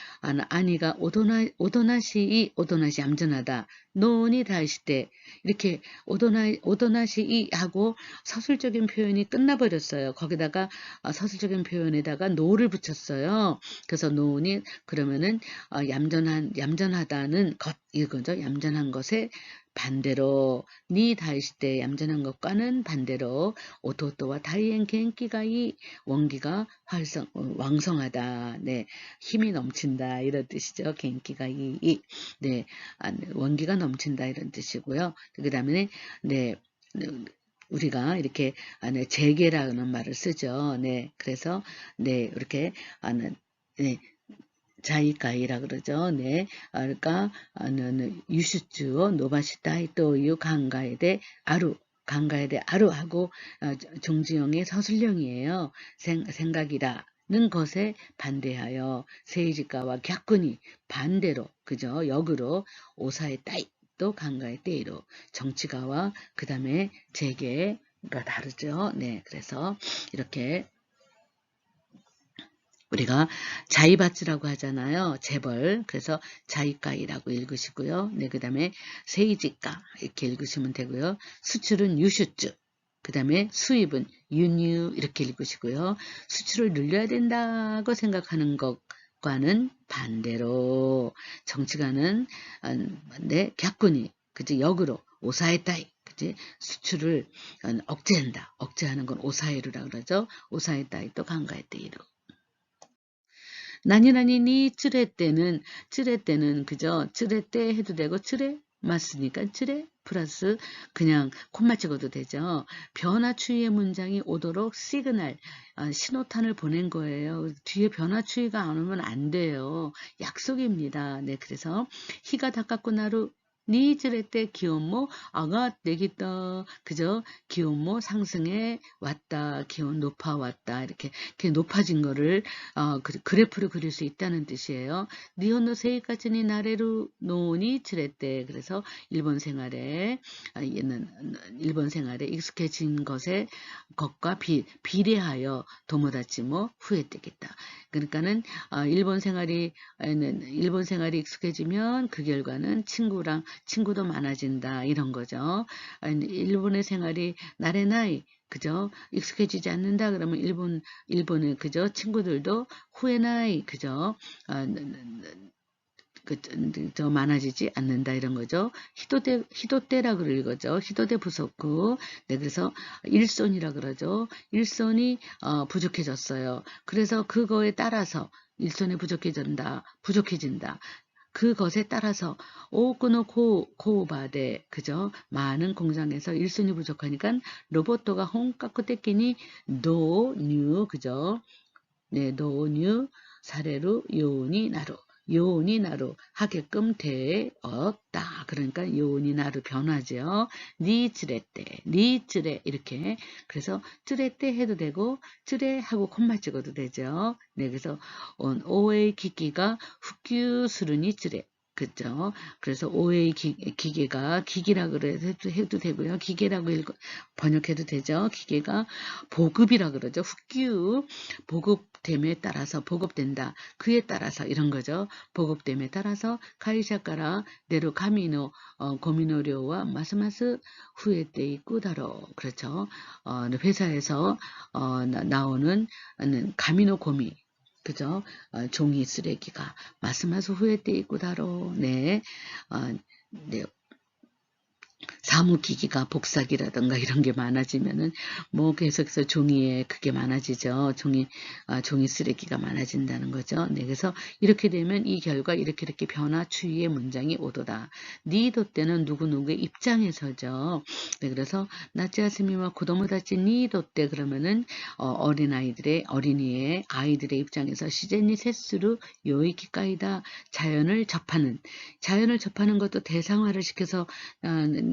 아니가 오도나시 얌전하다. 노니 다이시 때 이렇게 오도나시 하고 서술적인 표현이 끝나버렸어요. 거기다가 서술적인 표현에다가 노를 붙였어요. 그래서 노니 그러면은 얌전하다는 것 이거죠. 얌전한 것에 반대로 니 다이시 때 얌전한 것과는 반대로 오토토와 다이엔 겐키가이 원기가 왕성하다. 네, 힘이 넘친다 이런 뜻이죠. 겐키가이 네, 원기가 넘친다 이런 뜻이고요. 그 다음에 네. 우리가 이렇게 재계라는 말을 쓰죠. 네, 그래서 네 이렇게 네. 자이가이라 그러죠. 네. 그러니까 유슈츠오 노바시타이 또유 강가에대 아루하고 종지형의 서술형이에요. 생각이라는 것에 반대하여 세이지가와 갸꾸니 반대로 그죠? 역으로 오사의 따이 또 강가의 때이로 정치가와 그 다음에 재계가 다르죠. 네. 그래서 이렇게 우리가 자이바츠라고 하잖아요. 재벌. 그래서 자이가이라고 읽으시고요. 네, 그 다음에 세이지가 이렇게 읽으시면 되고요. 수출은 유슈츠. 그 다음에 수입은 유뉴 이렇게 읽으시고요. 수출을 늘려야 된다고 생각하는 것과는 반대로 정치가는 네, 갸꾸니 그죠? 역으로 오사에타이 그지? 수출을 억제한다. 억제하는 건 오사에루라고 그러죠. 오사에타이 또 강가에테이루. 나니나니니 쯔레 때는 그죠? 쯔레 때 해도 되고 쯔레 맞으니까 쯔레 플러스 그냥 콤마 찍어도 되죠. 변화 추이의 문장이 오도록 시그널 신호탄을 보낸 거예요. 뒤에 변화 추이가 안 오면 안 돼요. 약속입니다. 네, 그래서 희가 닦았고 나루 니즈레 때 기온모 아가 내기다 그죠? 기온모 상승해 왔다. 기온 높아왔다. 이렇게 높아진 거를 그래프로 그릴 수 있다는 뜻이에요. 니혼노 세이까지니 나레루 노니 즈레 때 그래서 일본 생활에 익숙해진 것과 비례하여 도모다치모 후회되겠다. 그러니까는 일본 생활이 익숙해지면 그 결과는 친구도 많아진다 이런 거죠. 일본의 생활이 나레나이 그죠? 익숙해지지 않는다 그러면 일본의 그죠? 친구들도 후에나이 그죠? 저 많아지지 않는다 이런 거죠. 히도테라고 읽어죠. 히도테 부속구. 네, 그래서 일손이라 그러죠. 일손이 부족해졌어요. 그래서 그거에 따라서 일손이 부족해진다. 그것에 따라서 오크노 고바데 그죠? 많은 공장에서 일손이 부족하니까 로봇도가 혼까쿠 떼끼니 노뉴 그죠? 네, 노뉴 사례로 요온이 나루 하게끔 되었다. 그러니까 요온이 나루 변화죠. 니츠레 이렇게 그래서 쯔레때 해도 되고 쯔레 하고 콤마 찍어도 되죠. 네, 그래서 오의 기기가 흑규스르니 쯔레 그죠? 그래서 오의 기계가 기기라 해도 되고요. 기계라고 번역해도 되죠. 기계가 보급이라 그러죠. 흑규 보급됨에 따라서 보급된다. 그에 따라서 이런 거죠. 보급됨에 따라서 카이샤카라 네로 가미노 고미노료와 마스마스 후에때 있고다로 그렇죠. 회사에서 나오는 가미노 고미 그죠? 종이 쓰레기가 마스마스 후에때 있고다로 네. 네. 사무기기가 복사기라든가 이런 게 많아지면은 뭐 계속해서 종이에 그게 많아지죠. 종이 쓰레기가 많아진다는 거죠. 네, 그래서 이렇게 되면 이 결과 이렇게 변화 추이의 문장이 오도다. 니도 때는 누구누구의 입장에서죠. 네, 그래서 나츠야스미와 고도모다치 니도 때 그러면은 어린이의 아이들의 입장에서 시제니 세스루 요이키까이다 자연을 접하는 것도 대상화를 시켜서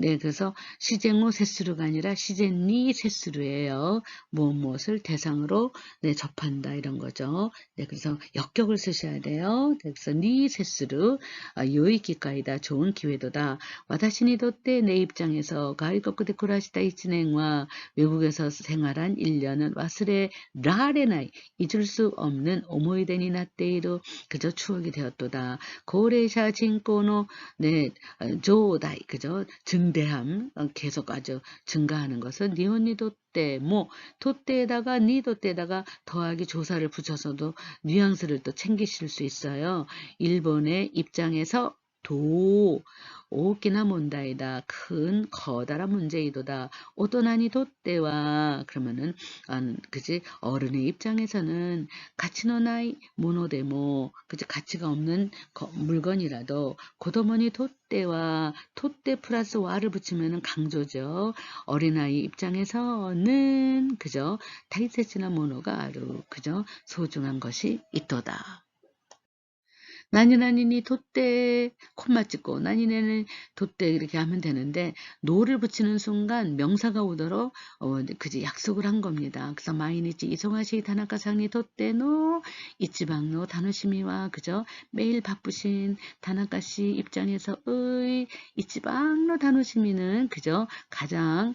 네, 그래서 시쟁호 세스루가 아니라 시제니 세스루예요. 무엇을 대상으로 네, 접한다 이런 거죠. 네, 그래서 역격을 쓰셔야 돼요. 그래서 니 세스루 요이기까이다 좋은 기회도다. 와다시니도 때 내 입장에서 가이거쿠데 쿠라시다 이치냉와 외국에서 생활한 1년은 와스레 라레나이 잊을 수 없는 오모이데니 나테이로 그저 추억이 되었도다. 고레샤 진코노 네 조다이 그죠 증대함 계속 아주 증가하는 것은 니혼니도 때 도때에다가 니도때에다가 더하기 조사를 붙여서도 뉘앙스를 또 챙기실 수 있어요. 일본의 입장에서 오키나 문다이다. 큰 커다란 문제이도다. 오토나니 도때와 그러면은 그지 어른의 입장에서는 가치노 나이 모노데모 그지 가치가 없는 물건이라도 고도머니 도때와 토때 플러스 와를 붙이면은 강조죠. 어린아이 입장에서는 그죠 다이세치나 모노가 아루 그죠 소중한 것이 있도다. 나니나니니 돛대 콤마 찍고 나니네는 돛대 이렇게 하면 되는데 노를 붙이는 순간 명사가 오도록 그지 약속을 한 겁니다. 그래서 마이니치 이송하시 다나카상니 돛대노 이치방노 다노시미와 그죠 매일 바쁘신 다나카씨 입장에서의 이치방노 다노시미는 그죠 가장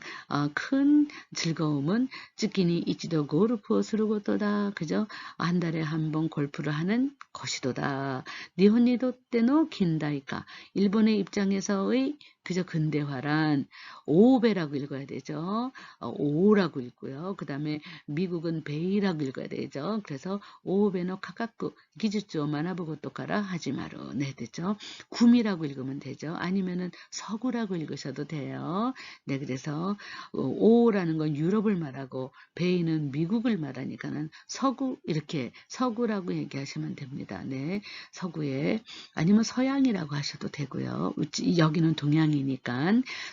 큰 즐거움은 쯔끼니 이치도 고르프 스루고토다 그죠 한 달에 한 번 골프를 하는 것이도다. 니혼니도 때노 긴다이까 일본의 입장에서의 그저 근대화란 오베라고 읽어야 되죠. 오라고 읽고요. 그 다음에 미국은 베이라고 읽어야 되죠. 그래서 오베노 카카쿠 기주조 마나보고토카라 하지마루 네 되죠. 구미라고 읽으면 되죠. 아니면은 서구라고 읽으셔도 돼요. 네 그래서 오라는 건 유럽을 말하고 베이는 미국을 말하니까는 서구 이렇게 서구라고 얘기하시면 됩니다. 네 서구에 아니면 서양이라고 하셔도 되고요. 여기는 동양이니까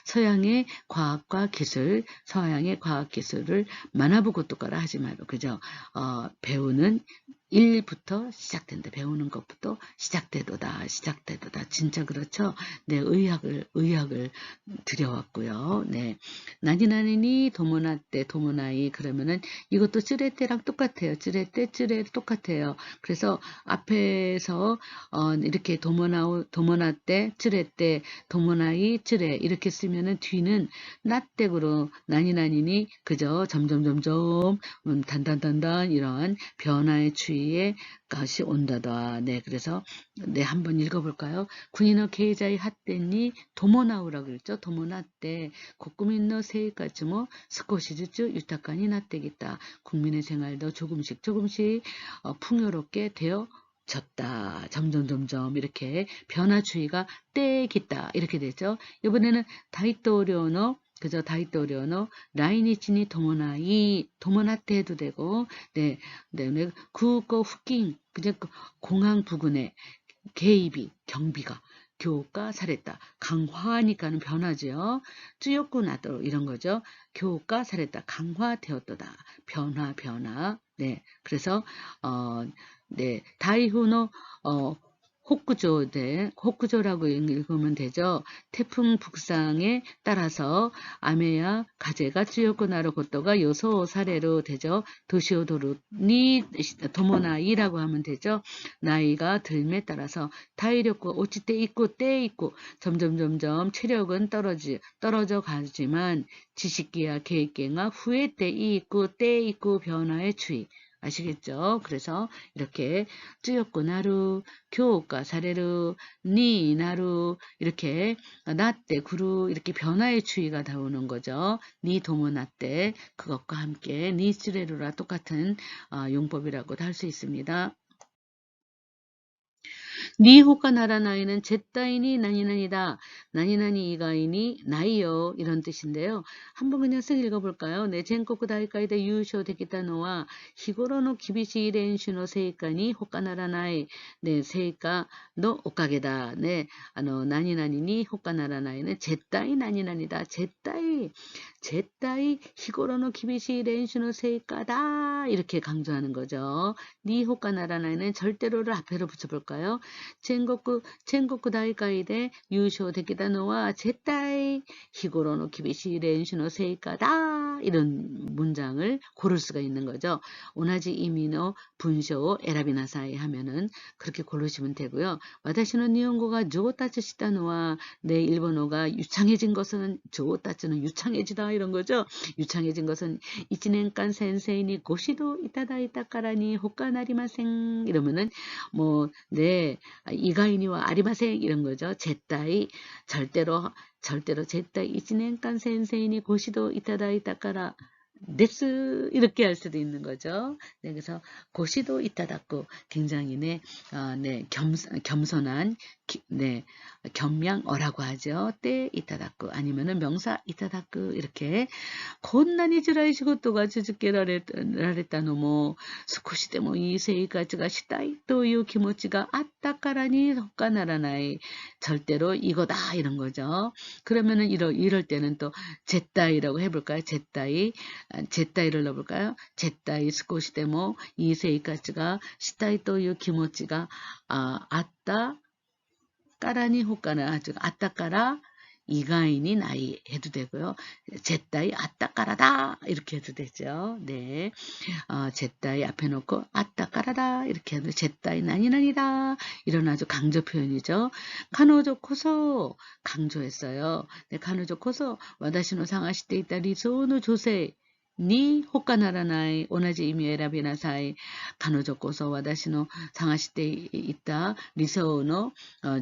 서양의 과학과 기술, 서양의 과학 기술을 만화보고토가라 하지 말고 그죠? 배우는 1부터 시작된다. 배우는 것부터 시작되도다. 진짜 그렇죠? 네, 의학을 들여왔고요. 네. 나니나니니 도모나떼, 도모나이 그러면은 이것도 쯔레떼랑 똑같아요. 쯔레 똑같아요. 그래서 앞에서 이렇게 도모나떼, 쯔레떼, 도모나이, 쯔레 이렇게 쓰면은 뒤는 나떼으로 나니나니니 그죠? 점점 단단 이런 변화의 추이 주의의 것이 온다다. 네, 그래서 네, 한번 읽어볼까요? 군인의 계좌의 핫대니 도모나우라고 그랬죠. 도모나 때 국민의 세까지 뭐 스코시즈츠 유타칸이 나되겠다. 국민의 생활도 조금씩 풍요롭게 되어졌다. 점점 이렇게 변화주의가 떼겠다. 이렇게 되죠. 이번에는 다이토료노 그저 다이토료노 라이니치니 도모나테 해도 되고, 네, 네, 그거 후킹 그냥 공항 부근에 개입이 경비가 교가 살했다. 강화하니까는 변하죠. 쭈였고 나도 이런 거죠. 교가 살했다. 강화되었다. 변화. 네, 그래서 네, 다이후노 호쿠조라고 읽으면 되죠. 태풍 북상에 따라서 아메야 가제가 쭈요코 나루 고토가 요소 사례로 되죠. 도시오도루니 도모나이라고 하면 되죠. 나이가 들매 따라서 타이력과 오치 때 있고 점점 체력은 떨어져 가지만 지식기야 계획갱아 후에 때 있고 변화에 주의. 아시겠죠? 그래서 이렇게 쭈였고 나루, 교가 사례루, 니 나루 이렇게 나때 구루 이렇게 변화의 추이가 나오는 거죠. 니 도모 나때 그것과 함께 니 쓰레루라 똑같은 용법이라고도 할 수 있습니다. 니 호가 나라 나이는 제따이니 나니나니다. 나니나니 이가이니 나이요. 이런 뜻인데요. 한번 그냥 쓱 읽어볼까요? 네, 젠코쿠 다이카이데 유쇼 데키타노와 히고로노 기비시 렌슈노 세이카니 호가 나라 나이. 네, 세이카 너 오카게다. 네, 나니나니니 호가 나라 나이는 제따이 나니나니다. 제따이 히고로노 기비시 렌슈노 세이카다. 이렇게 강조하는 거죠. 니 호가 나라 나이는 절대로를 앞에로 붙여볼까요? 전국구 다이카이데優勝できたのは絶対日頃の厳しい練習の成果だ. 이런 문장을 고를 수가 있는 거죠. 同じ意味の文章を選びなさい하면은 그렇게 고르시면 되고요. 私の日本語が上達したのは내 일본어가 유창해진 것은 上達는 유창해지다 이런 거죠. 유창해진 것은 1年間 선생님이 고시도 이타다이다 까라니 호가 나리마생 이러면은 뭐 네. 이가인이와 아리마생 이런 거죠. 제따이 절대로 제따이 이치넨간 센세이니 고시도 이타다이다 까라 데스 이렇게 할 수도 있는 거죠. 네, 그래서 고시도 이타다고 굉장히 네 겸손한 네 겸양어라고 하죠. 때 이타다고 아니면은 명사 이타다고 이렇게 곤난이 지라이仕事が 続けられたのも少しでもいい生活がしたいという気持ちがあったからに他ならない. 절대로 이거다 이런 거죠. 그러면은 이럴 때는 또 제따이라고 해볼까요? 제따이를 넣어볼까요? 제따이少しでもいい生活がしたいという気持ちがあった까라니 호까나 아따까라 이가인이 나이 해도 되고요. 제따이 아따까라다 이렇게 해도 되죠. 네, 제따이 앞에 놓고 아따까라다 이렇게 해도 제따이 나니나니다 이런 아주 강조 표현이죠. 카노조 코소 강조했어요. 네, 카노조 코소 와다시노 상하시때 있다 리소노 조세 니 호까나라나이 오나지 이미 에라비나사이 카노조 코소 와다시노 상하시때 있다 리소노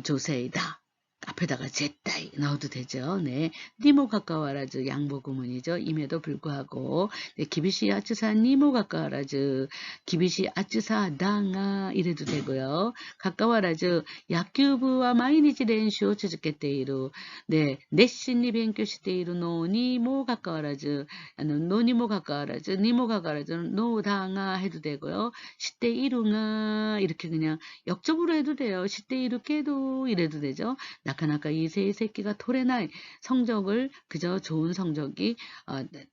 조세이다. 앞에다가 제따이 넣어도 되죠. 네, 니모 가까워라즈 양보 구문이죠. 임에도 불구하고 네, 기비시 아츠사 니모 가까워라즈 기비시 아츠사 당아 이래도 되고요. 가까워라즈 야큐부와 마이니치 렌슈 주즈케테이루 네, 네신니 벤교시테이루 노 니모 가까워라즈 노니모 가까워라즈 니모 가까워라즈 노 당아 해도 되고요. 시테이루가 이렇게 그냥 역적으로 해도 돼요. 시테이루케도 이래도 되죠. 나카나카 이세의 새끼가 토레나이 성적을 그저 좋은 성적이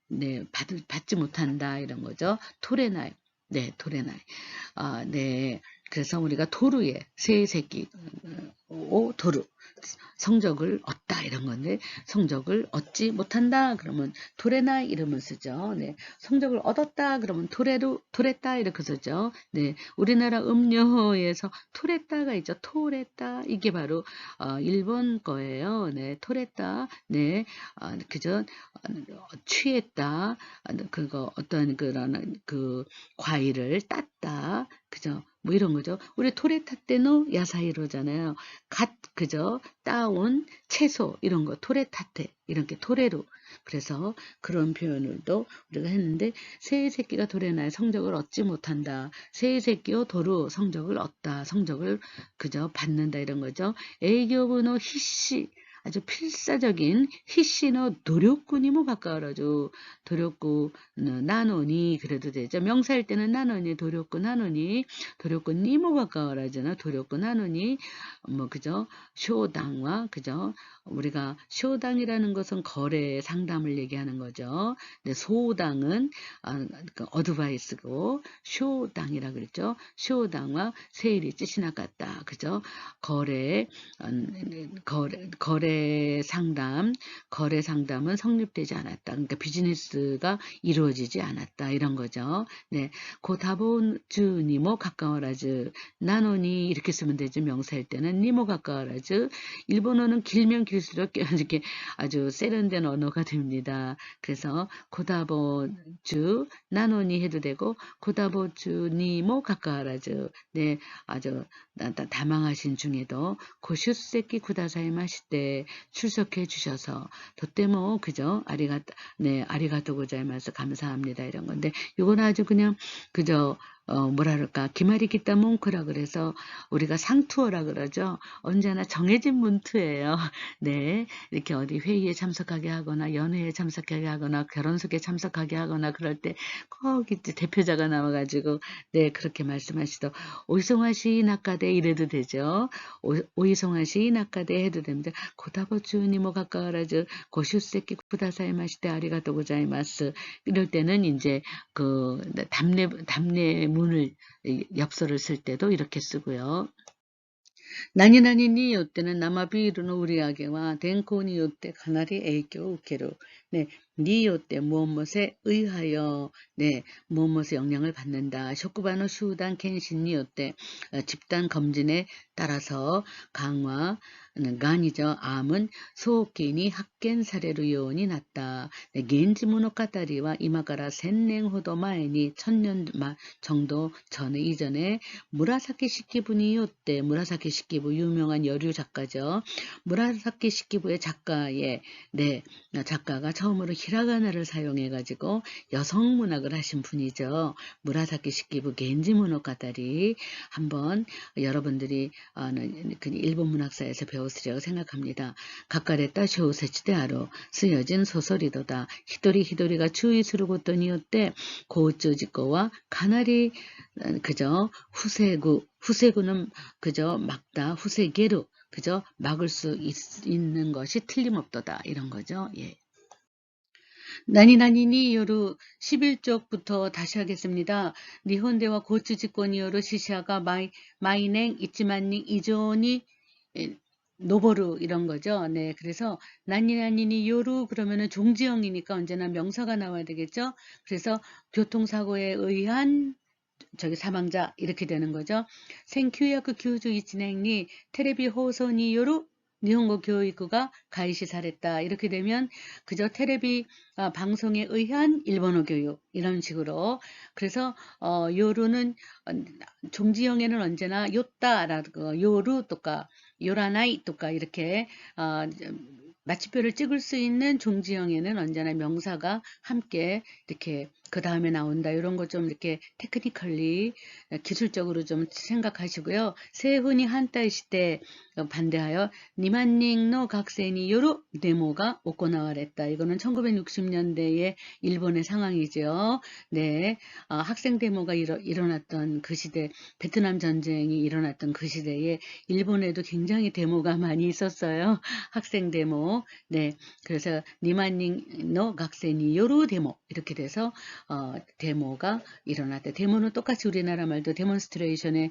네 받지 못한다 이런 거죠. 토레나이 네 토레나이 네 그래서 우리가 도루의 새의 새끼 오 도루 성적을 얻다 이런 건데 성적을 얻지 못한다 그러면 도레나 이름을 쓰죠. 네. 성적을 얻었다 그러면 도레다 이렇게 쓰죠. 네. 우리나라 음료에서 토레따가 있죠. 토레따 이게 바로 일본 거예요. 네. 토레따. 네. 그죠. 취했다. 그거 어떤 그런 그 과일을 땄다. 그죠. 뭐 이런 거죠. 우리 토레타테노 야사이로잖아요. 그죠? 따온 채소 이런 거 토레타테 이렇게 토레로 그래서 그런 표현을도 우리가 했는데 새의 새끼가 도레나의 성적을 얻지 못한다. 새의 새끼요 도루 성적을 얻다. 성적을 그저 받는다 이런 거죠. 에이교부노 히시 아주 필사적인 히시노 노력군이 뭐 바꿔가지고 도력구 나노니 그래도 되죠. 명사일 때는 나노니 도력구 나노니 도력군이 뭐 바꿔가잖아. 도력구 나노니 뭐 그죠. 쇼당과 그죠. 우리가 쇼당이라는 것은 거래 상담을 얘기하는 거죠. 근데 소당은 어드바이스고 쇼당이라 그랬죠. 쇼당과 세일이 뜻이 나갔다. 그죠? 거래 거래 상담은 성립되지 않았다. 그러니까 비즈니스가 이루어지지 않았다. 이런 거죠. 네. 고다본 니모 가까워라즈 나노니 이렇게 쓰면 되죠. 명사일 때는 니모 가까워라즈 일본어는 길면 길수록 이렇게 아주 세련된 언어가 됩니다. 그래서 고다보주 나노니 해도 되고 고다보주 니모 가까워라즈 네 아주 다망하신 중에도 고슈세키 구다사이 마시때 출석해 주셔서 덧대모 그죠 아리가또 고자이마스 감사합니다 이런 건데 이건 아주 그냥 그저 뭐랄까 기마리 기타 몽크라 그래서 우리가 상투어라 그러죠. 언제나 정해진 문투예요. 네, 이렇게 어디 회의에 참석하게 하거나 연회에 참석하게 하거나 결혼식에 참석하게 하거나 그럴 때 꼭 이제 대표자가 나와가지고 네 그렇게 말씀하시더 오이송하 시인 학과대 이래도 되죠. 오이송하 시인 학과대 해도 됩니다. 고다보주니 뭐 가까워라죠. 고슈세키 구다사이 마시테 아리가또 고자이마스 이럴 때는 이제 그 답례문을 엽서를 쓸 때도 이렇게 쓰고요. 나니나니니 요때는 나마비루노 우리아게와 덴코니 요때 가나리 에이교 우케루 네, 니 요때 무엇무엇에 의하여 네, 무엇무엇에 영향을 받는다. 쇼쿠바노 슈단 켄신니 요때 집단 검진에 따라서 강화 간이죠. 암은 소호끼니 학겐 사례로 요원이 났다. 네, 겐지무노카타리와 이마가라 센냉호도 마에니 1000년 정도 전에 이전에 무라사키 시키부니 요때 무라사키 시키부 유명한 여류 작가죠. 무라사키 시키부의 작가가 처음으로 히라가나를 사용해가지고 여성 문학을 하신 분이죠. 무라사키 시키부 겐지무노카타리 한번 여러분들이 일본 문학사에서 배웠으리라고 생각합니다. 가까레따 쇼세치데아로 쓰여진 소설이도다. 히도리가 추이스루 고토니요때 고우쪼지코와 가나리 그저 후세구는 그저 막다 후세게루 그저 막을 수 있는 것이 틀림없도다 이런 거죠. 예. 나니나니니 요루 11쪽부터 다시 하겠습니다. 니혼대와 고추지권이요루 시시아가 마이냉 이치만닝 이존이 노보루 이런 거죠. 네, 그래서 나니나니니 요루 그러면은 종지형이니까 언제나 명사가 나와야 되겠죠. 그래서 교통사고에 의한 사망자 이렇게 되는 거죠. 1991年に テレビ 放送による 일본어 교육가 가이시 사랬다. 이렇게 되면 그저 테레비 방송에 의한 일본어 교육 이런 식으로 그래서 요루는 종지형에는 언제나 요따라고 요루 또까 요라나이 또까 이렇게 마침표를 찍을 수 있는 종지형에는 언제나 명사가 함께 이렇게 그 다음에 나온다. 이런 거 좀 이렇게 테크니컬리 기술적으로 좀 생각하시고요. 세훈이 한따이 시대 반대하여 니만닝노 각세니 요로 데모가 오코나와랬다. 이거는 1960년대의 일본의 상황이죠. 네, 학생 데모가 일어났던 그 시대, 베트남 전쟁이 일어났던 그 시대에 일본에도 굉장히 데모가 많이 있었어요. 학생 데모. 네, 그래서 니만닝노 각세니 요로 데모 이렇게 돼서 데모가 일어났다. 데모는 똑같이 우리나라 말도 데몬스트레이션에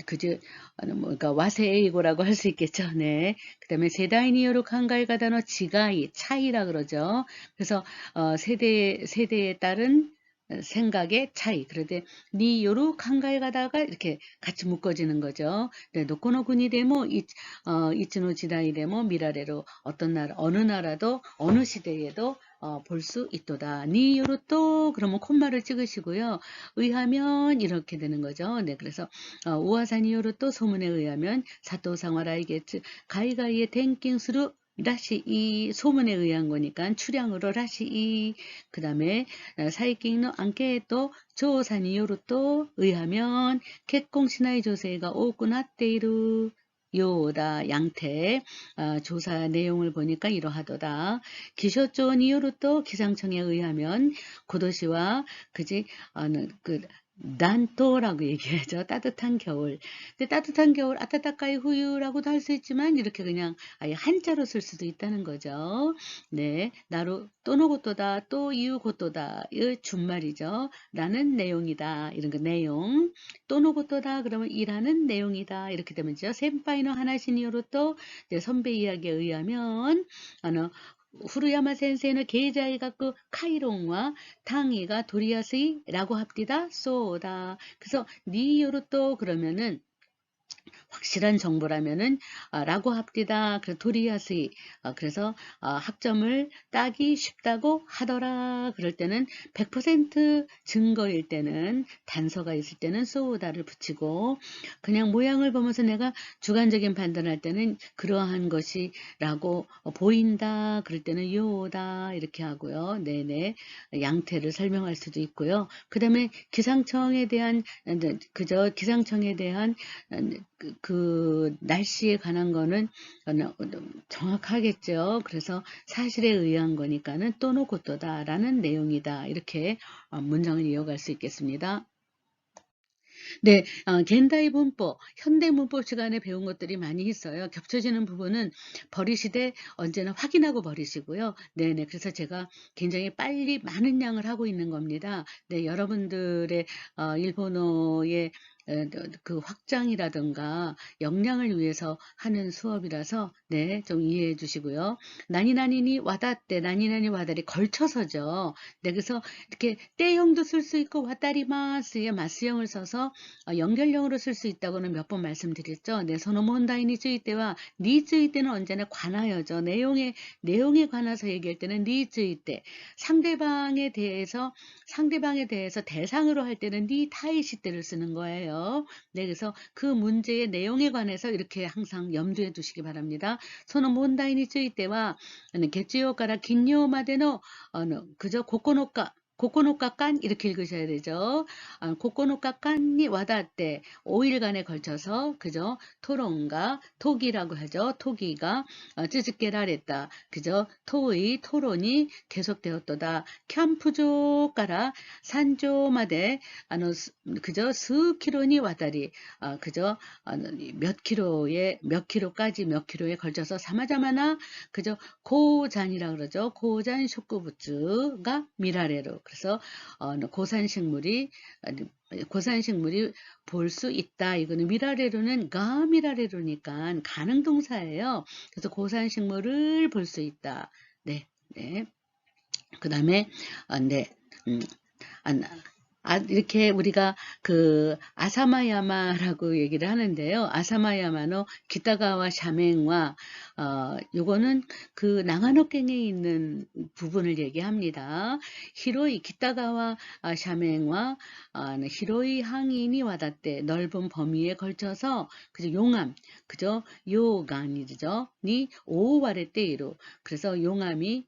그저 그러니까 와세이고라고 할 수 있겠죠. 네. 그다음에 세다이니요로 칸가이 가다노 지가이 차이라 그러죠. 그래서 세대에 따른 생각의 차이. 그런데 니요로 칸가이 가다가 이렇게 같이 묶어지는 거죠. 네, 노코노 군이 데모 이츠노 지다이 데모 미라레로 어떤 나라 어느 나라도 어느 시대에도 볼 수 있도다. 니요로 또 그러면 콤마를 찍으시고요. 의하면 이렇게 되는 거죠. 네, 그래서 우와사니요로 또 소문에 의하면 사토상와 라이게츠 가이가이의 탱킹스루 다시 이 소문에 의한 거니까 추량으로 다시 이 그다음에 사이킹의 안케에또 조사니요로 또 의하면 켓공 시나이 조세가 오꾸나테이루 요다 양태 조사 내용을 보니까 이러하도다. 기쇼촌 이후로 또 기상청에 의하면 고도시와 그지 그 난토라고 얘기하죠. 따뜻한 겨울. 근데 따뜻한 겨울 아타타카이 후유라고도 할 수 있지만 이렇게 그냥 아예 한자로 쓸 수도 있다는 거죠. 네, 나로 또노고토다 또 이유고토다 이 준말이죠. 라는 내용이다. 이런 거 내용. 또노고토다 그러면 일하는 내용이다. 이렇게 되면죠. 센파이노 하나시니요로 또 선배 이야기에 의하면 후루야마 센세이의 게이자이 갖고 카이롱과 탕이가 도리야스이라고 합디다 쏘다. 그래서 니요로 또 그러면은 확실한 정보라면은 라고 합디다. 그래서 도리야스이 그래서 학점을 따기 쉽다고 하더라. 그럴 때는 100% 증거일 때는 단서가 있을 때는 소우다를 붙이고 그냥 모양을 보면서 내가 주관적인 판단할 때는 그러한 것이라고 보인다. 그럴 때는 요다 이렇게 하고요. 네네 양태를 설명할 수도 있고요. 그 다음에 기상청에 대한 그저 기상청에 대한 그 날씨에 관한 거는 정확하겠죠. 그래서 사실에 의한 거니까는 또노고또다라는 내용이다. 이렇게 문장을 이어갈 수 있겠습니다. 네, 겐다이 문법, 현대 문법 시간에 배운 것들이 많이 있어요. 겹쳐지는 부분은 버리시되 언제나 확인하고 버리시고요. 네네, 그래서 제가 굉장히 빨리 많은 양을 하고 있는 겁니다. 네, 여러분들의 일본어의 그 확장이라든가 역량을 위해서 하는 수업이라서 네, 좀 이해해 주시고요. 나니나니니 와다때, 나니나니 와다리 걸쳐서죠. 네, 그래서 이렇게 때형도 쓸 수 있고 와다리마스의 마스형을 써서 연결형으로 쓸 수 있다고는 몇 번 말씀드렸죠. 네, 소노몬다이니 쯔이 때와 니쯔이 때는 언제나 관하여죠. 내용에 관해서 얘기할 때는 니쯔이 때, 상대방에 대해서 대상으로 할 때는 니 타이시 때를 쓰는 거예요. 네, 그래서 그 문제의 내용에 관해서 이렇게 항상 염두에 두시기 바랍니다. 소노몬다이니 쯔이 때와 게츠요가라 긴요마데노 그저 고코노카 깐 이렇게 읽으셔야 되죠. 고코노카 깐이 와닿때 5일간에 걸쳐서 그죠 토론과 토기라고 하죠. 토기가 쯔즈케라랬다. 그죠 토론이 계속되었도다. 캠프조가라 산조마데 그저 스키로니 와다리 그저 몇 킬로에 걸쳐서 사마자마나 그저 고잔이라 그러죠. 고잔 쇼쿠부츠가 미라레로 그래서 고산식물이 볼 수 있다. 이거는 미라레로는 가미라레로니까 가능 동사예요. 그래서 고산식물을 볼 수 있다. 네, 네. 그 다음에 네. 안, 이렇게 우리가 그 아사마야마라고 얘기를 하는데요. 아사마야마노 기타가와 샤맹과 요거는 그 나가노갱에 있는 부분을 얘기합니다. 히로이 기타가와 샤맹과 히로이 항인이 와닿대 넓은 범위에 걸쳐서 그죠 용암 그죠 요간이죠 니 오와레 때이로 그래서 용암이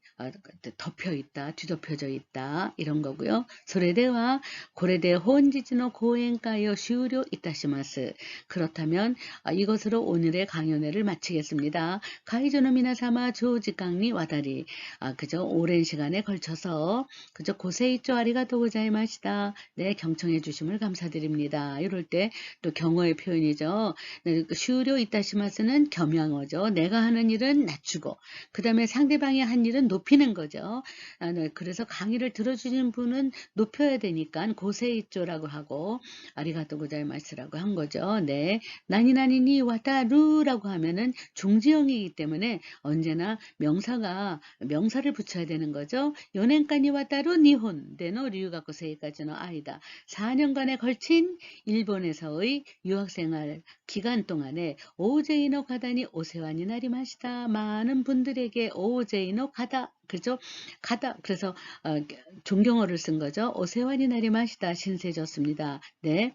덮여 있다 뒤덮여져 있다 이런 거고요. 소레대와 고레대 혼지지노 고엔가요終了 이타시마스. 그렇다면 이것으로 오늘의 강연회를 마치겠습니다. 가이조노 미나사마 조지강니 와다리 그저 오랜 시간에 걸쳐서 그저 고세이쪼 아리가토 고자이마시다. 네, 경청해 주심을 감사드립니다. 이럴 때 또 경어의 표현이죠. 네,終了 이타시마스는 겸양어죠. 내가 하는 일은 낮추고 그 다음에 상대방이 한 일은 높이는 거죠. 네, 그래서 강의를 들어주는 분은 높여야 되니까 일반 고세이쪼라고 하고 아리가또 고자이마스라고 한 거죠. 네. 나니나니니 와타루라고 하면은 중지형이기 때문에 언제나 명사를 붙여야 되는 거죠. 요넨까니 와타루 니혼 데노 류가코 세이까지는 아이다. 4년간에 걸친 일본에서의 유학생활 기간 동안에 오제이노 가다니 오세와니 나리마시다. 많은 분들에게 오제이노 가다, 그죠? 가다. 그래서 존경어를 쓴 거죠. 오세와니 나리마시다. 신세졌습니다. 네.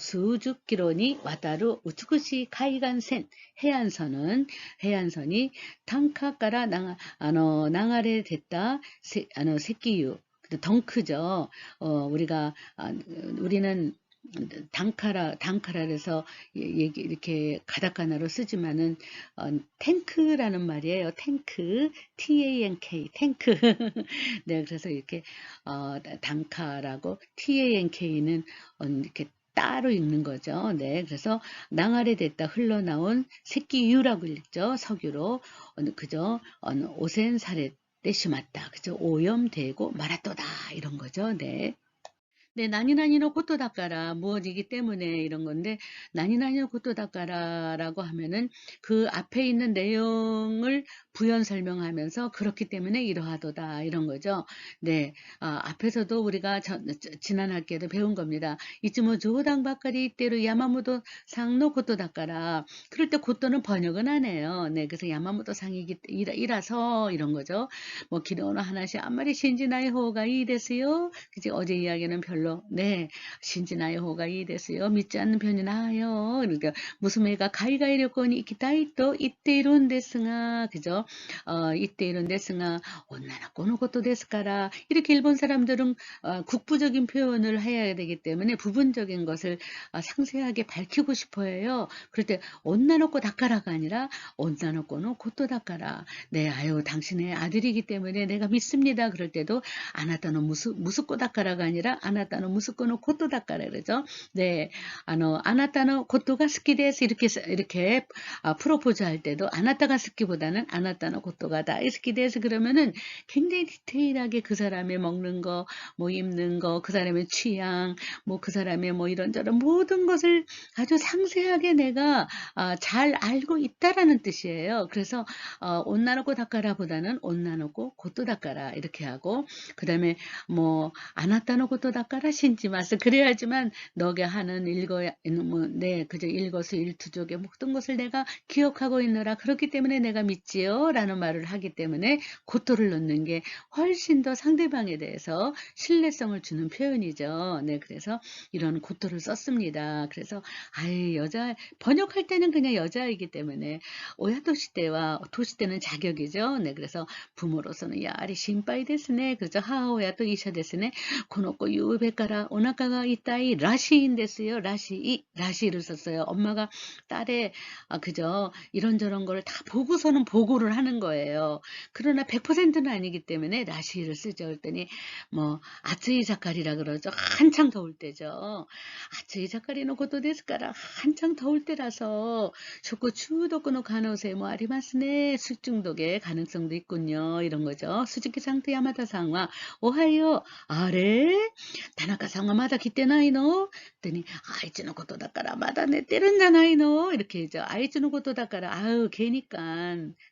수주키로니 와타루 우츠쿠시 카이간센. 해안선이 탄카가라 나가레 됐다. 새끼유. 덩크죠. 우리는 단카라에서 이렇게 가다카나로 쓰지만은 탱크라는 말이에요. 탱크, TANK, 탱크. 네, 그래서 이렇게 단카라고 TANK는 이렇게 따로 읽는 거죠. 네, 그래서 낭아래 됐다 흘러나온 새끼유라고 읽죠. 석유로 그죠. 오센 사례 때 심었다. 그죠. 오염되고 말았도다 이런 거죠. 네. 네, 나니나니노 코토 닦아라 무엇이기 때문에 이런 건데 나니나니노 코토 닦아라라고 하면은 그 앞에 있는 내용을 부연 설명하면서 그렇기 때문에 이러하도다 이런 거죠. 네, 앞에서도 우리가 지난 학기에도 배운 겁니다. 이쯤은 조당 바까리 이때로 야마모토 상노 코토 닦아라. 그럴 때 코토는 번역은 안 해요. 네, 그래서 야마모토 상이라서 이런 거죠. 뭐 기도는 하나씩 앞말이 신지나의 호가 이 됐어요. 그치 어제 이야기는 별로 네 신지나의 호가 이 됐어요. 믿지 않는 편이 나아요. 그러니까 무스메가 가이가이려거니 이키타이또 이때 이런 데스가 그죠? 이때 이런 데스가 온나나 꼬노 것도 데스까라 이렇게 일본 사람들은 국부적인 표현을 해야 되기 때문에 부분적인 것을 상세하게 밝히고 싶어해요. 그럴 때 온나노꼬 닦아라가 아니라 온나노꼬노 곧도 닦아라. 네, 아유 당신의 아들이기 때문에 내가 믿습니다. 그럴 때도 아나타노 무스꼬 닦아라가 아니라 아나타노 무스꼬노 곧도 닦아라 그러죠. 네, 아나타노 곧도가 스키데스 이렇게 프로포즈 할 때도 아나타가 스키보다는 아나타노 곧도가 다이스키데스 그러면은 굉장히 디테일하게 그 사람의 먹는 거, 뭐 입는 거, 그 사람의 취향, 뭐 그 사람의 뭐 이런저런 모든 것을 아주 상세하게 내가 잘 알고 있다라는 뜻이에요. 그래서 온나놓고 닦아라보다는 온나놓고 곧도 닦아라 이렇게 하고 그 다음에 뭐 아나타노 곧도 닦아라 신지마스 그래야지만 너게 하는 네 그저 일거수일투족의 모든 것을 내가 기억하고 있노라 그렇기 때문에 내가 믿지요 라는 말을 하기 때문에 곧도를 넣는 게 훨씬 더 상대방에 대해서 신뢰성을 주는 표현이죠. 네, 그래서 이런 곧도를 썼습니다. 그래서 여자 번역할 때는 그냥 여자이기 때문에 오야도시대와 도시대는 자격이죠. 네, 그래서 부모로서는 야리 신바이 데스네. 그죠? 하오야 또 이샤 데스네. 고노코 유베카라 오나카가 이따이 라시인 데스요. 라시를 썼어요. 엄마가 딸의 그죠? 이런저런 걸 다 보고서는 보고를 하는 거예요. 그러나 100%는 아니기 때문에 라시를 쓰죠. 그랬더니 뭐 아츠이 자칼이라 그러죠. 한창 더울 때죠. 아츠이 자칼이노 것도 데스까라 한창 더울 때라서 쇼코 추도코노 가노세 뭐 아리마스네 숙중독의 가능성도 있군요. 이런 거죠. 수즈키 상태 야마다 상화 오하요 아래 다나카 상화 마다 기때나이노 그랬더니 아이츠노 것도 다까라 마다 내 때른잖아이노 이렇게 해죠. 아이츠노 것도 다까라 아유 걔니까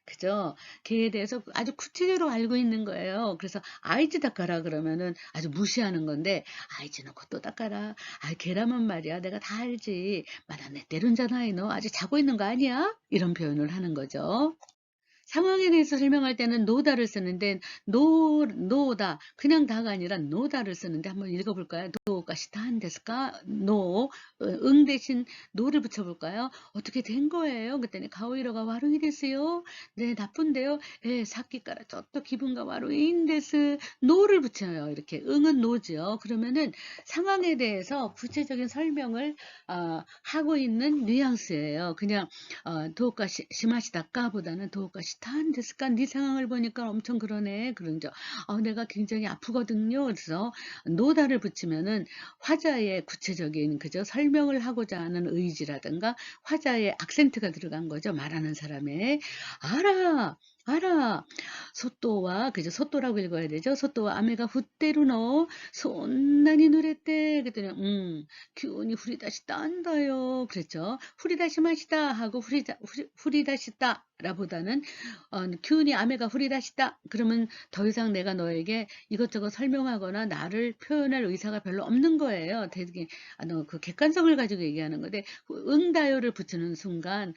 그죠. 걔에 대해서 아주 구체적으로 알고 있는 거예요. 그래서 아이츠 닦아라 그러면은 아주 무시하는 건데 아이츠 놓고 또 닦아라. 걔라면 말이야 내가 다 알지. 말아 내 때른잖아 너 아직 자고 있는 거 아니야? 이런 표현을 하는 거죠. 상황에 대해서 설명할 때는 노다를 쓰는데 노다 그냥 다가 아니라 노다를 쓰는데 한번 읽어볼까요? 노가 시타한 데스까? 응 대신 노를 붙여볼까요? 어떻게 된 거예요? 그랬더니 가오이로가 와루이 데스요. 네 나쁜데요. 사키까라 저또 기분가 와루이인 데스 노를 붙여요. 이렇게 응은 노죠. 그러면은 상황에 대해서 구체적인 설명을 하고 있는 뉘앙스예요. 그냥 도가 시마시다까보다는 도가 시타 どうしたんですか? 네 상황을 보니까 엄청 그러네. 그런죠. 내가 굉장히 아프거든요. 그래서 노다를 붙이면은 화자의 구체적인 그죠? 설명을 하고자 하는 의지라든가 화자의 악센트가 들어간 거죠. 말하는 사람의. 알아. 알아. 소또와 그죠? 소또라고 읽어야 되죠. 소또와 아메가 훗대루노 손난이 노랬대. 그랬더니 기운이 후리다시 딴다요. 그랬죠. 후리다시 마시다 하고 후리다시다 라보다는 기운이 아메가 후리다시다. 그러면 더 이상 내가 너에게 이것저것 설명하거나 나를 표현할 의사가 별로 없는 거예요. 되게 그 객관성을 가지고 얘기하는 건데 응다요를 붙이는 순간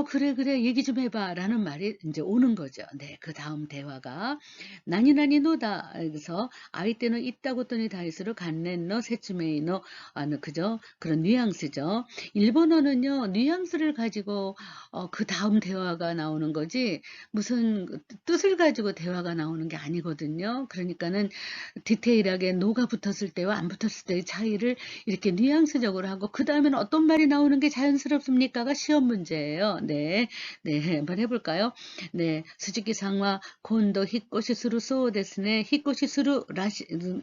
그래 그래 얘기 좀 해봐 라는 말이 이제 오는 거죠. 네, 그 다음 대화가 나니나니 노다. 그래서 아이때는 있다고 또니 다이스로 간넨노 세츠메이노 그죠? 그런 뉘앙스죠. 일본어는요 뉘앙스를 가지고 그 다음 대화가 나오는 거지 무슨 뜻을 가지고 대화가 나오는 게 아니거든요. 그러니까는 디테일하게 노가 붙었을 때와 안 붙었을 때의 차이를 이렇게 뉘앙스적으로 하고 그 다음에는 어떤 말이 나오는 게 자연스럽습니까가 시험 문제예요. 네, 네, 한번 해볼까요? 네, 수지키 상화 곤도 히꼬시 스루 소 데스네. 히꼬시 스루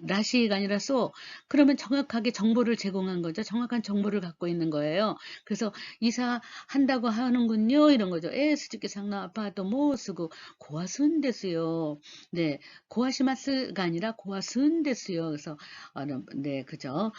라시가 아니라 소. 그러면 정확하게 정보를 제공한 거죠. 정확한 정보를 갖고 있는 거예요. 그래서 이사한다고 하는군요. 이런 거죠. 수지키 상화 아파트 뭐 쓰고 고아순 데스요. 네, 고아시마스가 아니라 고아순 데스요. 그래서 네, 그죠.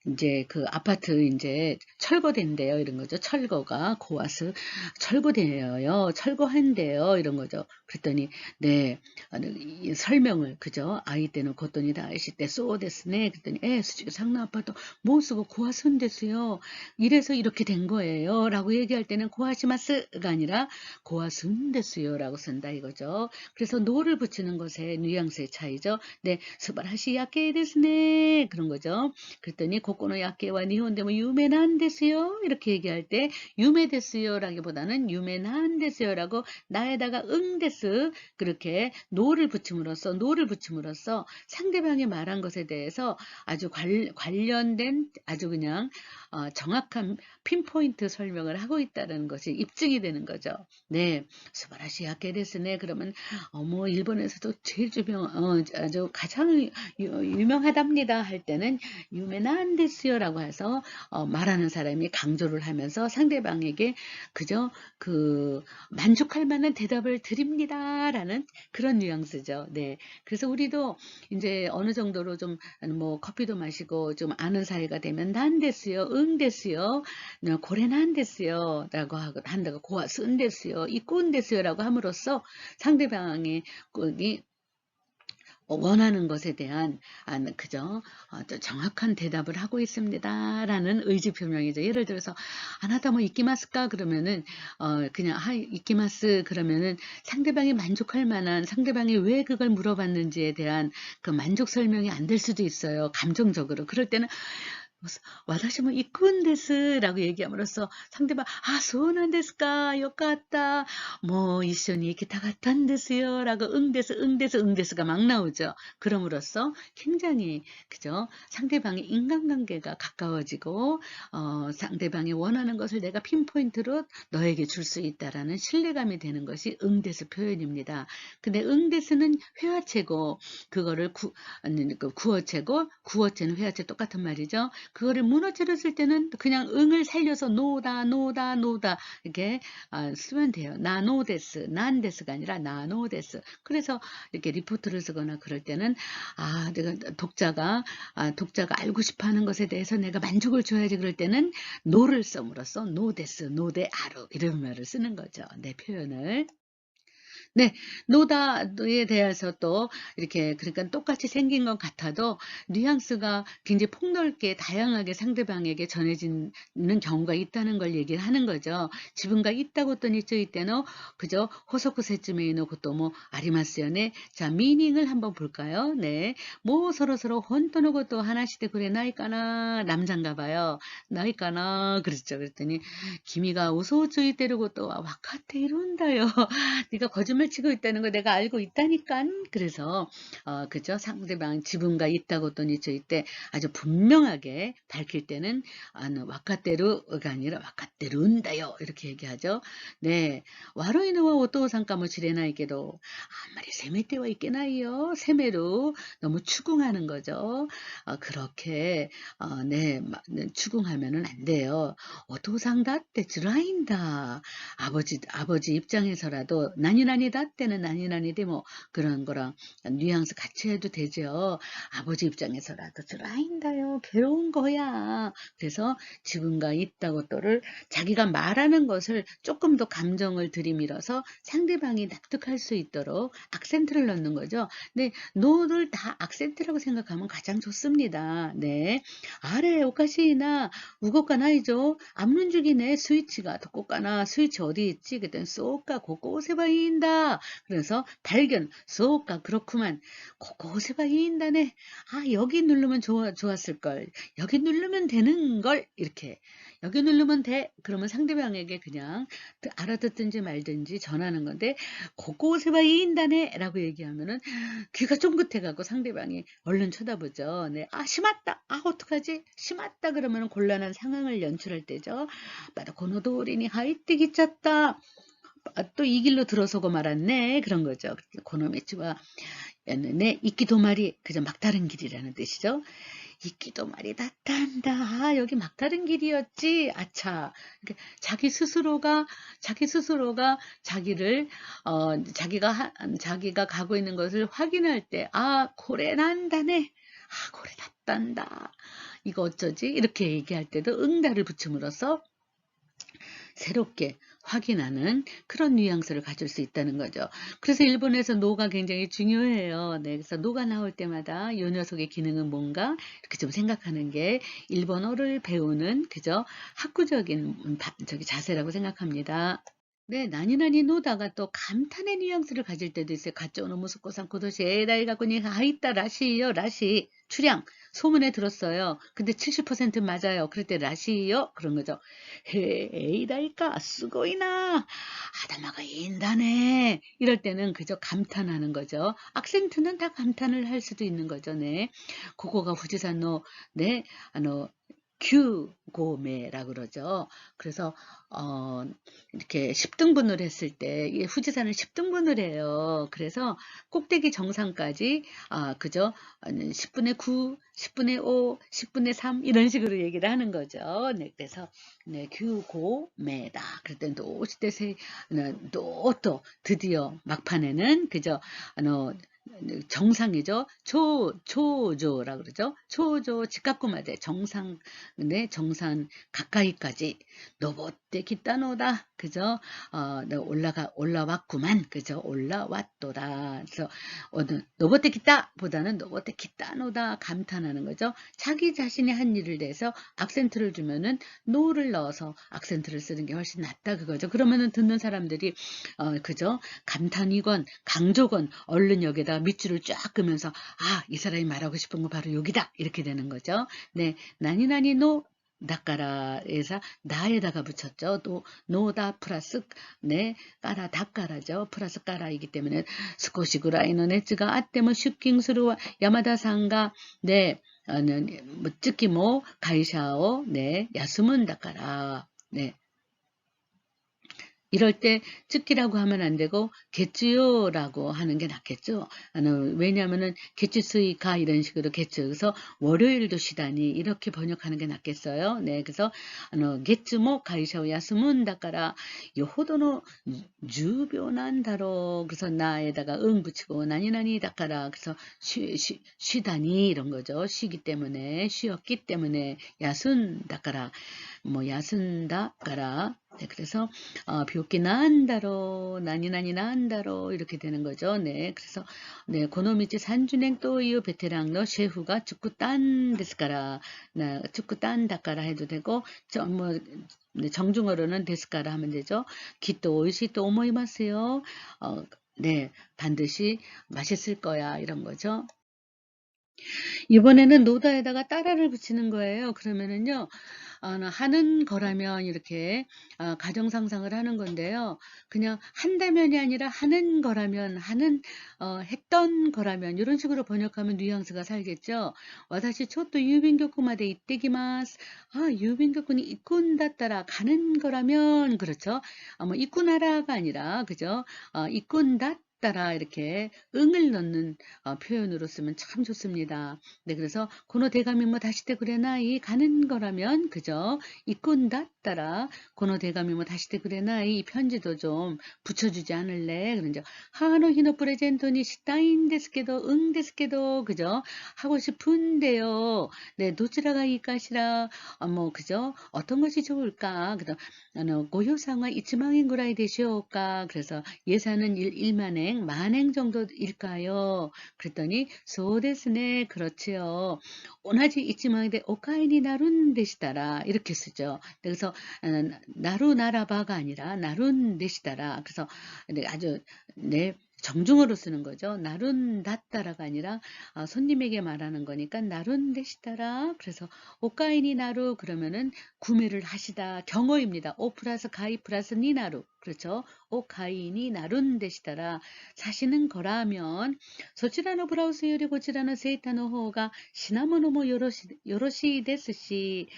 이제 그 아파트 이제 철거된대요. 이런 거죠. 철거가 고아스 철거돼요. 철거한대요. 이런 거죠. 그랬더니 네, 이 설명을 그죠. 아이 때는 고돈이다 아이시 때 쏘데스네. 그랬더니 수지가 상나 아파트 못 쓰고 고아순 데스요. 이래서 이렇게 된 거예요. 라고 얘기할 때는 고아시마스가 아니라 고아순 데스요라고 쓴다 이거죠. 그래서 노를 붙이는 것의 뉘앙스의 차이죠. 네, 스바라시 야케 데스네. 그런 거죠. 그랬더니 고코노 야케와 니혼데모 유메난 데스요. 이렇게 얘기할 때 유메 데스요라기보다는 유메난 데스요라고 나에다가 응 데스 그렇게 노를 붙임으로써 상대방이 말한 것에 대해서 아주 관련된 아주 그냥 정확한 핀포인트 설명을 하고 있다는 것이 입증이 되는 거죠. 네, 스바라시 야케 데스네. 그러면 뭐 일본에서도 제일 아주 가장 유명하답니다 할 때는 유메난 데스요라고 해서 말하는 사람이 강조를 하면서 상대방에게 그저 그 만족할 만한 대답을 드립니다라는 그런 뉘앙스죠. 네, 그래서 우리도 이제 어느 정도로 좀 뭐 커피도 마시고 좀 아는 사이가 되면 난 데스요, 응 데스요, 고래난 데스요라고 한다고 고아 쓴 데스요, 이꾼 데스요라고 함으로써 상대방의 원하는 것에 대한 그죠 정확한 대답을 하고 있습니다라는 의지 표명이죠. 예를 들어서 아나타 뭐 이키마스까 그러면은 그냥 이키마스 그러면은 상대방이 만족할 만한 상대방이 왜 그걸 물어봤는지에 대한 그 만족 설명이 안 될 수도 있어요. 감정적으로 그럴 때는 와다시 뭐 이꾼 데스라고 얘기함으로써 상대방 소난 데스까 요까다 뭐 이쇼니 기타 같은 데스요라고 응데스가 막 나오죠. 그럼으로써 굉장히 그죠 상대방의 인간관계가 가까워지고 상대방이 원하는 것을 내가 핀포인트로 너에게 줄 수 있다라는 신뢰감이 되는 것이 응데스 표현입니다. 근데 응데스는 회화체고 그거를 구어체고 구어체는 회화체 똑같은 말이죠. 그거를 문어체로 쓸 때는 그냥 응을 살려서 노다 이렇게 쓰면 돼요. 나노데스, 난데스가 아니라 나노데스. 그래서 이렇게 리포트를 쓰거나 그럴 때는 내가 독자가 알고 싶어하는 것에 대해서 내가 만족을 줘야지 그럴 때는 노를 썸으로써 노데스, 노데아루 이런 말을 쓰는 거죠. 네, 표현을. 네, 노다에 대해서 또 이렇게 그러니까 똑같이 생긴 것 같아도 뉘앙스가 굉장히 폭넓게 다양하게 상대방에게 전해지는 경우가 있다는 걸 얘기를 하는 거죠. 지분가 있다고 또니 쯔이 때는 그죠 호소쿠 세츠메이노 것도 뭐 아리마스요네. 자, 미닝을 한번 볼까요? 네, 뭐 서로 혼토노 것도 하나시대 그래 나이까나 남잔가 봐요. 나이까나 그랬죠. 그랬더니 기미가 우소쯔이 때르고 또 와카테 이룬다요. 네가 거짓말 장난치고 있다는 거 내가 알고 있다니깐. 그래서 그죠? 상대방 지분가 있다고 또 니쳐 때 아주 분명하게 밝힐 때는 와카테루가 아니라 와카테룬다요 이렇게 얘기하죠. 네, 와로이노와 오토상가 뭐 지레나이게도 아무리 세메테와 있게나이요. 세메로 너무 추궁하는 거죠. 그렇게 네, 추궁하면은 안 돼요. 오토상다 때 즈라인다. 아버지 입장에서라도 나니나니다 때는 나니나니데 뭐 그런 거랑 뉘앙스 같이 해도 되죠. 아버지 입장에서라도 즈라인다요. 괴로운 거야. 그래서 지분가 있다고 또를 자기가 말하는 것을 조금 더 감정을 들이밀어서 상대방이 납득할 수 있도록 악센트를 넣는 거죠. 네, 노를 다 악센트라고 생각하면 가장 좋습니다. 네, 아래 오카시나 우거까나이죠. 앞문죽이네 스위치가 도꼬까나 스위치 어디 있지? 그땐 쏘까 곳곳에 바인다. 그래서 발견 쏘까 그렇구만. 곳곳에 바인다네. 아 여기 누르면 좋았을걸. 여기 누르면 되는걸. 이렇게 여기 누르면 돼. 그러면 상대방에게 그냥 알아듣든지 말든지 전하는 건데 곳곳에 바인다네 라고 얘기하면은 귀가 쫑긋해가고 상대방이 얼른 쳐다보죠. 네, 아 심았다. 아 어떡하지? 심았다 그러면 곤란한 상황을 연출할 때죠. 마다 고노도리니 하이때 기쳤다. 또 이 길로 들어서고 말았네. 그런 거죠. 고노미치와 네, 이끼도말이 그저 막다른 길이라는 뜻이죠. 이끼도말이 나타난다. 아, 여기 막다른 길이었지. 아차. 자기 스스로가 자기를 자기가 가고 있는 것을 확인할 때 고래 난다네. 고래 났단다. 이거 어쩌지? 이렇게 얘기할 때도 응다를 붙임으로써 새롭게 확인하는 그런 뉘앙스를 가질 수 있다는 거죠. 그래서 일본에서 노가 굉장히 중요해요. 네, 그래서 노가 나올 때마다 이 녀석의 기능은 뭔가 이렇게 좀 생각하는 게 일본어를 배우는 그저 학구적인 자세라고 생각합니다. 네, 나니나니 노다가 또 감탄의 뉘앙스를 가질 때도 있어요. 가쪼노 무스코산 고도시 에다이 가꾸니 하이따 라시요 라시 출양 소문에 들었어요. 근데 70% 맞아요. 그럴 때 라시요 그런 거죠. 에이다이까 쓰고이나 아다마가 인다네 이럴 때는 그저 감탄하는 거죠. 악센트는 다 감탄을 할 수도 있는 거죠. 네, 그거가 후지산노 네, 규고메라고 그러죠. 그래서 이렇게 10등분을 했을 때 이 후지산을 10등분을 해요. 그래서 꼭대기 정상까지 그죠? 10분의 9, 10분의 5, 10분의 3 이런 식으로 얘기를 하는 거죠. 네, 그래서 네, 규고메다. 그럴 땐 또 시대세 또 드디어 막판에는 그죠? 정상이죠. 초조라 그러죠. 초조 직각구마대 정상 네, 정상 가까이까지 노보떼 기타노다. 그죠? 네, 올라왔구만. 그죠? 올라왔도다. 그래서 노보떼 기타보다는 노보떼 기타노다 감탄하는 거죠. 자기 자신이 한 일을 대해서 악센트를 주면은 노를 넣어서 악센트를 쓰는 게 훨씬 낫다 그거죠. 그러면은 듣는 사람들이 그죠? 감탄이건 강조건 얼른 여기다 밑줄을 쫙 끄면서 이 사람이 말하고 싶은 거 바로 여기다 이렇게 되는 거죠. 네, 나니나니 노 닦아라에서 나에다가 붙였죠. 또 노다 플러스 네 까라 닦아라죠. 플러스 까라이기 때문에 스코시 구라이노 네츠가 아때모 슈킹스루와 야마다상가 네 뭐 특히 뭐 가이샤오 네 야스문 닦아라 네 이럴 때 츠키라고 하면 안 되고 겟츠요라고 하는 게 낫겠죠. 왜냐하면은 겟츠스이카 이런 식으로 겟츠 그래서 월요일도 쉬다니 이렇게 번역하는 게 낫겠어요. 네, 그래서 겟츠모 가이샤오 야스문 다까라 요호도노 주변한다로 그래서 나에다가 응 붙이고 나니나니 다까라 그래서 쉬다니 이런 거죠. 쉬기 때문에 쉬었기 때문에 야순 다까라 뭐 야순다 까라 네, 그래서 비오키 난다로 나니나니 난다로 이렇게 되는 거죠. 네, 그래서 네, 고노미치 산주냉 또이유 베테랑노 셰프가 축구딴 데스까라 축구딴 다까라 해도 되고 뭐 네, 정중어로는 데스까라 하면 되죠. 기또 오이시 또 오모이마스요. 네, 반드시 맛있을 거야 이런 거죠. 이번에는 노다에다가 따라를 붙이는 거예요. 그러면은요. 하는 거라면 이렇게 가정 상상을 하는 건데요. 그냥 한다면이 아니라 하는 거라면 했던 거라면 요런 식으로 번역하면 뉘앙스가 살겠죠. 와다시 초또 유빈교쿠마데 이때기마스. 유빈교쿠니 이꾼だったら 가는 거라면 그렇죠. 뭐 이꾼하라가 아니라 그죠. 이꾼だったら 이렇게 응을 넣는 표현으로 쓰면 참 좋습니다. 네, 그래서 고노 대감이 뭐 다시 때 그래나이 가는 거라면 그죠? 이꾼だったら 고노 대감이 뭐 다시 때 그래나이 이 편지도 좀 붙여주지 않을래? 그런죠. 하노 히노 프레젠토니 시타인 데스케도 응 데스케도 그죠? 하고 싶은데요. 네, 도치라가 이까시라 뭐 그죠? 어떤 것이 좋을까? 그다음 고효상화 1만엔 구라이 되시오까? 그래서 예산은 1만엔 만엔 정도일까요? 그랬더니 소데스네 그렇지요. 오나지 이치마인데 오카이니 나룬 데시다라 이렇게 쓰죠. 그래서 나루 나라바가 아니라 나룬 데시다라. 그래서 아주 네. 정중어로 쓰는 거죠. 나룬 다따라가 아니라 손님에게 말하는 거니까 나룬 데시다라. 그래서 오카이니 나루 그러면은 구매를 하시다 경어입니다. 오 플러스 가이 플러스 니 나루. 그렇죠. 오카이니 나룬 데시다라. 사시는 거라면 소치라노 브라우스 요리 고치라노 세이타노 호가 시나모노모 요로시 데스시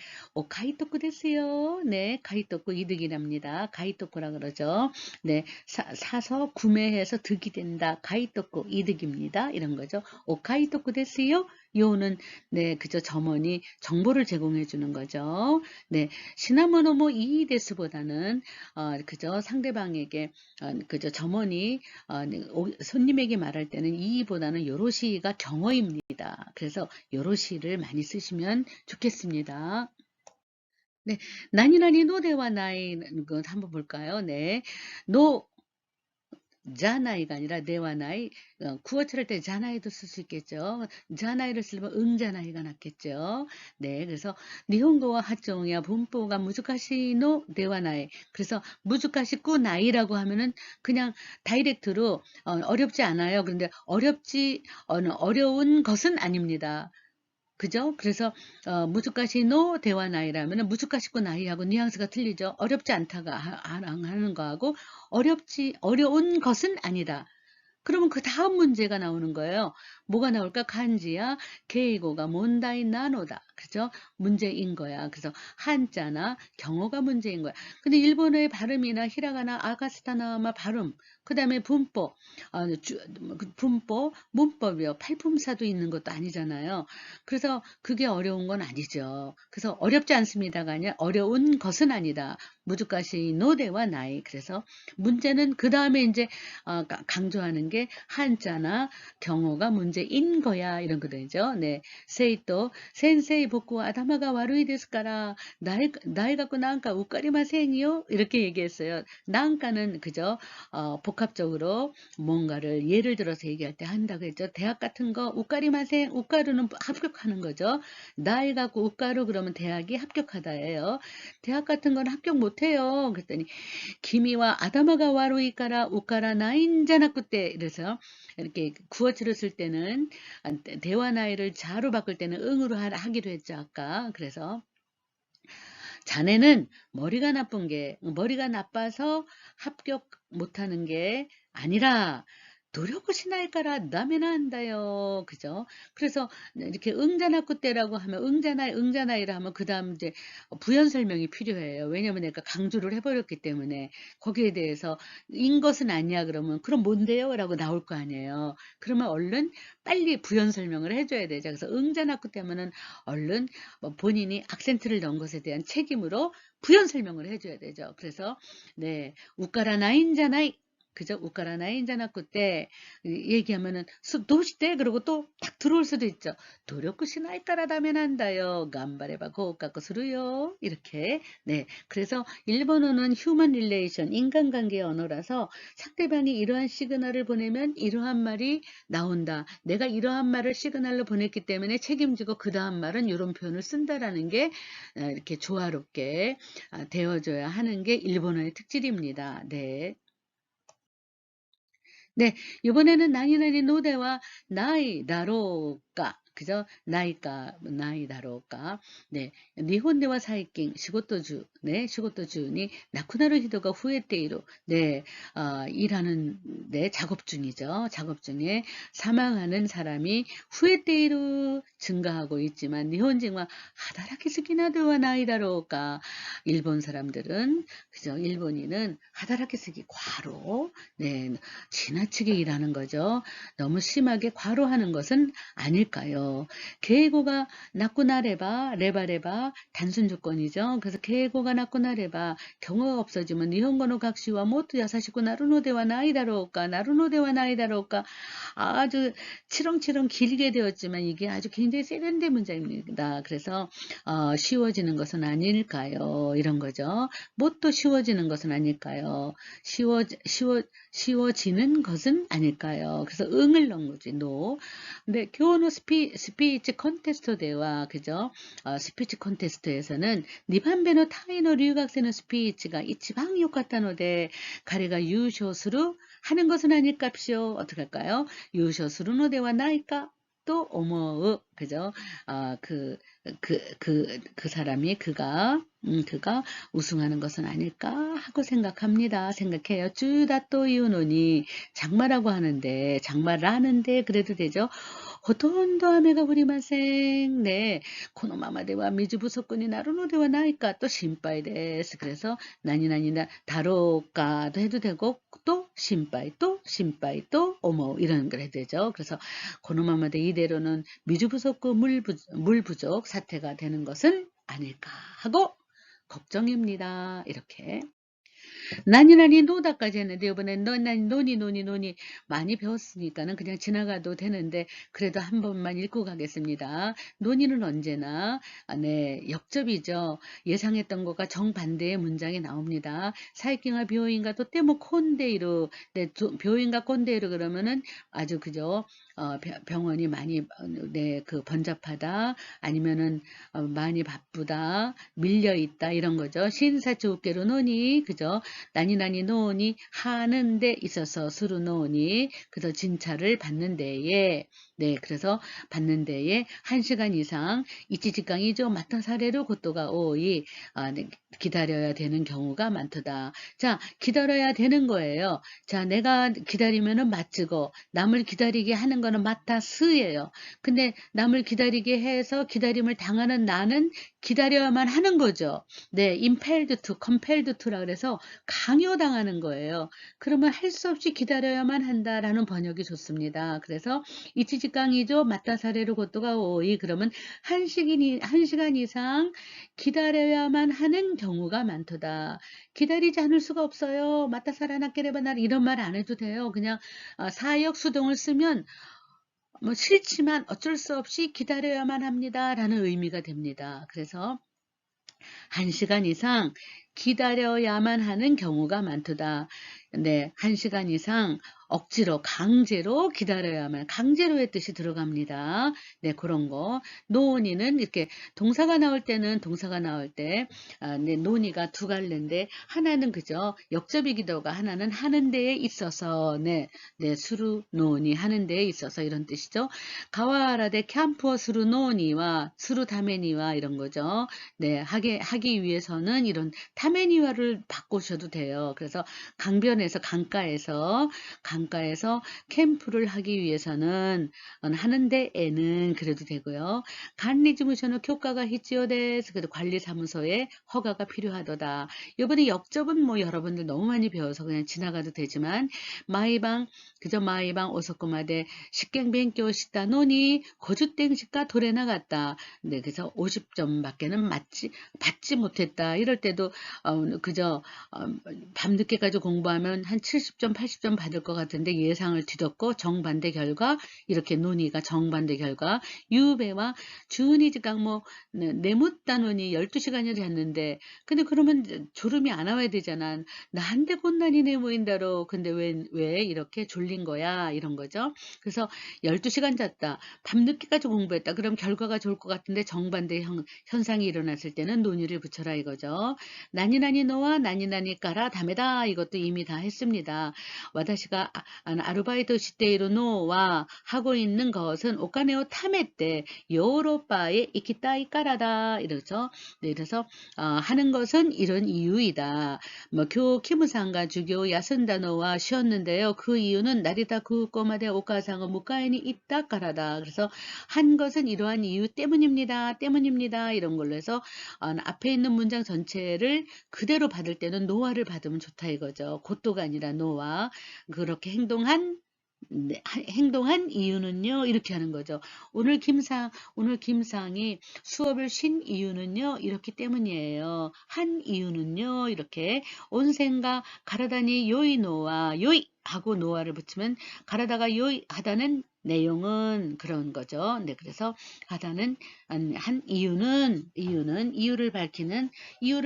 가이토쿠 데스요. 네, 가이토쿠 이득이랍니다. 가이토쿠라 그러죠. 네, 사서 구매해서 득이 된다. 가이토쿠 이득입니다. 이런 거죠. 가이토쿠 데스요. 요는 네, 그죠. 점원이 정보를 제공해 주는 거죠. 네, 시나모노모 이데스보다는 그죠. 상대방에게 그죠. 점원이 네, 손님에게 말할 때는 이보다는 요로시가 경어입니다. 그래서 요로시를 많이 쓰시면 좋겠습니다. 네, 나니나니 노대와 나이 것 한번 볼까요? 네, 노 자나이가 아니라 네와 나이 구어체를 때 자나이도 쓸 수 있겠죠. 자나이를 쓰면 응자나이가 낫겠죠. 네, 그래서 니혼고와 하정이야 분포가 무주카시노 네와 나이. 그래서 무주카시쿠 나이라고 하면은 그냥 다이렉트로 어렵지 않아요. 그런데 어려운 것은 아닙니다. 그죠? 그래서 무주가시 노 대화 나이라면은 무주가시고 나이하고 뉘앙스가 틀리죠. 어렵지 않다가 하는 거하고 어려운 것은 아니다. 그러면 그 다음 문제가 나오는 거예요. 뭐가 나올까? 간지야, 게이고가 몬다이 나노다. 그죠? 문제인 거야. 그래서 한자나 경어가 문제인 거야. 근데 일본어의 발음이나 히라가나, 아가스타나마 발음, 그 다음에 분법, 분법, 문법이요. 팔품사도 있는 것도 아니잖아요. 그래서 그게 어려운 건 아니죠. 그래서 어렵지 않습니다가 아니라 어려운 것은 아니다. 무주가시 노대와 나이. 그래서 문제는 그 다음에 이제 강조하는 게 한자나 경어가 문제인 거야 이런 거죠. 네, 세이또 센세이 복구 아다마가 와루이 데스까라 나이 갖고 난까 우까리마생이요 이렇게 얘기했어요. 난까는 그죠 복합적으로 뭔가를 예를 들어서 얘기할 때 한다고 했죠. 대학 같은 거 우까리마생 우까루는 합격하는 거죠. 나이 갖고 우까루 그러면 대학이 합격하다예요. 대학 같은 건 합격 못해요. 그랬더니 기미와 아다마가 와루이까라 우까라 나인자나쿠 때 이래서 이렇게 구어체를 쓸 때는 대화 나이를 자로 바꿀 때는 응으로 하기로 했죠 아까. 그래서 자네는 머리가 나빠서 합격 못하는 게 아니라 노력을 시나이까라 나면 한다요. 그죠? 그래서 이렇게 응자나쿠 때라고 하면 응자나이라 하면 그 다음 이제 부연 설명이 필요해요. 왜냐면 내가 강조를 해버렸기 때문에 거기에 대해서 인 것은 아니야 그러면 그럼 뭔데요? 라고 나올 거 아니에요. 그러면 얼른 빨리 부연 설명을 해줘야 되죠. 그래서 응자나쿠 때면은 얼른 본인이 악센트를 넣은 것에 대한 책임으로 부연 설명을 해줘야 되죠. 그래서 네, 우까라 나인자나이 그죠? 우까라 나인자나쿠 때 얘기하면은 도시대 그러고 또 딱 들어올 수도 있죠. 도력구 시나이 따라다면 한다요. 간바레바 고까고 스루요. 이렇게 네. 그래서 일본어는 휴먼 릴레이션 인간관계 언어라서 상대방이 이러한 시그널을 보내면 이러한 말이 나온다. 내가 이러한 말을 시그널로 보냈기 때문에 책임지고 그 다음 말은 이런 표현을 쓴다라는 게 이렇게 조화롭게 되어줘야 하는 게 일본어의 특질입니다. 네. 네, 이번에는 나니나니 노대와 나이 다로가 그죠? 나이까, 나이다로우까. 네. 니혼대와 사이킹, 시고토주, 네, 시고토주니, 나쿠나루 히도가 후에테이로, 네, 일하는, 네, 작업 중이죠. 작업 중에 사망하는 사람이 후에테이로 증가하고 있지만, 니혼진과 하다라키 스키나드와 나이다로우까. 일본 사람들은, 그죠? 일본인은 하다라키 스키 과로, 네, 지나치게 일하는 거죠. 너무 심하게 과로하는 것은 아닐까요? 계고가 나쿠나레바, 레바레바 단순 조건이죠. 그래서 계고가 나쿠나레바 경우가 없어지면 니혼고노 각시와 모두 야사시고 나루노데와 나이다로우까 나루노데와 나이다로우까 아주 치렁치렁 길게 되었지만 이게 아주 굉장히 세련된 문장입니다. 그래서 쉬워지는 것은 아닐까요? 이런 거죠. 뭣도 쉬워지는 것은 아닐까요? 쉬워지는 것은 아닐까요? 그래서 응을 넣은 거지, no. 근데 교노 스피치 콘테스트대와, 그죠? 스피치 콘테스트에서는 니반베노 타이노留学生の 스피치가 이치방 요카타노데 가래가 유쇼스루 하는 것은 아닐까쇼. 어떻게 할까요? 유쇼스루노데와 나이까 또 오모으, 그죠? 그 사람이 그가 우승하는 것은 아닐까 하고 생각해요. 쭈다또 이유노니 장마라고 하는데, 장마를 하는데 그래도 되죠? 호톤도 아메가 부리마생. 네. 코노마마데와 미즈부소꾼이 나루노데와 나이까 또 신바이 데스. 그래서 나니나니나 다로까도 해도 되고 또 신바이 또 오모 이런 걸 해도 되죠. 그래서 코노마마데 이대로는 미즈부소꾼 물 부족 사태가 되는 것은 아닐까 하고 걱정입니다. 이렇게. 나니나니 노다까지 했는데 이번에 노니 많이 배웠으니까는 그냥 지나가도 되는데 그래도 한 번만 읽고 가겠습니다. 노니는 언제나 네, 역접이죠. 예상했던 것과 정반대의 문장이 나옵니다. 사이킹과 묘인과 또 때모 콘데이로 네, 묘인과 콘데이로 그러면은 아주 그죠. 병원이 많이 네, 그 번잡하다 아니면은 많이 바쁘다 밀려 있다 이런 거죠. 신사초계로 노니 그죠. 나니나니 노니 하는 데 있어서 수루 노니 그래서 진찰을 받는 데에 네 그래서 받는 데에 1시간 이상 이치직강이죠. 맡은 사례로 고토가 오이 네, 기다려야 되는 경우가 많다. 자 기다려야 되는 거예요. 자 내가 기다리면은 맞지고 남을 기다리게 하는 거는 마타스예요. 근데 남을 기다리게 해서 기다림을 당하는 나는 기다려야만 하는 거죠. 네, impelled to, compelled to라 그래서 강요당하는 거예요. 그러면 할 수 없이 기다려야만 한다라는 번역이 좋습니다. 그래서 이치직강이죠. 맞다 사례로 고토가 오이 그러면 1시간 이상 기다려야만 하는 경우가 많다. 기다리지 않을 수가 없어요. 맞다 사라나케레바나 이런 말 안 해도 돼요. 그냥 사역 수동을 쓰면 뭐 싫지만 어쩔 수 없이 기다려야만 합니다. 라는 의미가 됩니다. 그래서 1시간 이상 기다려야만 하는 경우가 많다. 네, 1시간 이상 억지로 강제로 기다려야만 강제로의 뜻이 들어갑니다. 네, 그런 거. 노니는 이렇게 동사가 나올 때는 동사가 나올 때 네, 노니가 두 갈래인데 하나는 그죠 역접이기도 하고 하나는 하는 데에 있어서 네, 네 수루 노니 하는 데에 있어서 이런 뜻이죠. 가와라데 캠프어 수루 노니와 수루 다메니와 이런 거죠. 네, 하기 위해서는 이런 타메니와를 바꾸셔도 돼요. 그래서 강변에서 강가에서 캠프를 하기 위해서는 하는 데에는 그래도 되고요. 간리지무셔는 교과가 히치오데스 그래도 관리사무소에 허가가 필요하도다. 이번에 역접은 뭐 여러분들 너무 많이 배워서 그냥 지나가도 되지만 마이방 그저 마이방 오소코마데 식갱勉強 시다 노니 거주땡식과 도래 나갔다. 네, 그래서 50점밖에는 받지 못했다. 이럴 때도 그저 밤늦게까지 공부하면 한 70점, 80점 받을 것 같은데 예상을 뒤덮고 정반대 결과 이렇게 논의가 정반대 결과 유배와 주니지강 뭐 네무따노니 12시간을 잤는데 근데 그러면 졸음이 안 와야 되잖아. 나한테 곤란이네 모인다로 근데 왜 이렇게 졸린 거야 이런 거죠. 그래서 12시간 잤다. 밤늦게까지 공부했다. 그럼 결과가 좋을 것 같은데 정반대 현상이 일어났을 때는 논의를 붙여라 이거죠. 나니나니 너와 나니나니 까라 다메다 이것도 이미 다 했습니다. 와다시가 아르바이트 시테이루 노와 하고 있는 것은 오카네오 타메 때 요로바에 이키타이 까라다 이러죠. 네, 그래서 하는 것은 이런 이유이다. 뭐 교 키무상가 주교 야슨다노와 쉬었는데요. 그 이유는 나리다 구꼬마데 오카상어 무카에니 있다 까라다. 그래서 한 것은 이러한 이유 때문입니다. 때문입니다. 이런 걸로 해서 앞에 있는 문장 전체를 그대로 받을 때는 노화를 받으면 좋다 이거죠. 곧도가 아니라 노화. 그렇게 행동한 이유는요, 이렇게 하는 거죠. 오늘 김상이 수업을 쉰 이유는요, 이렇기 때문이에요. 한 이유는요, 이렇게 온센가 가라다니 요이노와 요이 하고 노아를 붙이면 가라다가 요이 하다는 내용은 그런 거죠. 네, 그래서 하다는 한 이유를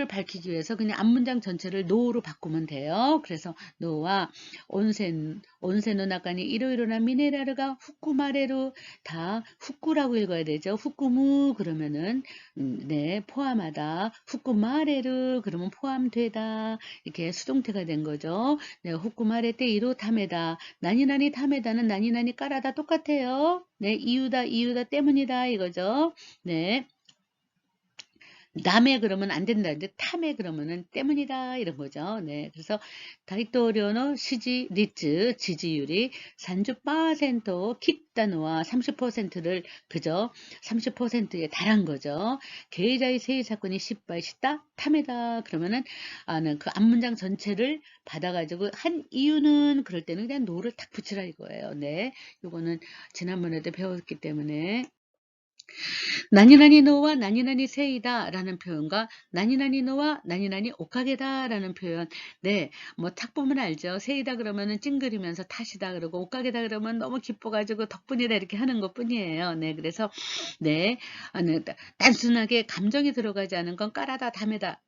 밝히기 위해서 그냥 앞문장 전체를 노로 바꾸면 돼요. 그래서 노와 온센의 나가니 이로이로나 미네랄가 후쿠마레루 다 후쿠라고 읽어야 되죠. 후쿠무 그러면은 네, 포함하다. 후쿠마레루 그러면 포함되다. 이렇게 수동태가 된 거죠. 네, 후쿠마레 때 이로 타메다. 나니나니 타메다는 나니나니 까라다 똑같아요. 네, 이유다 때문이다 이거죠. 네. 남의 그러면 안 된다는데 탐에 그러면은 때문이다 이런 거죠. 네, 그래서 다이토료노 시지리츠 지지율이 30% kit다노와 30%를 그저 30%에 달한 거죠. 계좌의 세의 사건이 시바이 시다 탐에다 그러면은 그 앞문장 전체를 받아가지고 한 이유는 그럴 때는 그냥 노를 탁 붙이라 이거예요. 네, 요거는 지난번에도 배웠기 때문에. 나니나니 노와 나니나니 세이다 라는 표현과 나니나니 노와 나니나니 오카게다 라는 표현. 네, 뭐 탁 보면 알죠. 세이다 그러면은 찡그리면서 탓이다 그러고 오카게다 그러면 너무 기뻐가지고 덕분이다 이렇게 하는 것 뿐이에요. 네, 그래서 네, 단순하게 감정이 들어가지 않은 건 까라다 담에다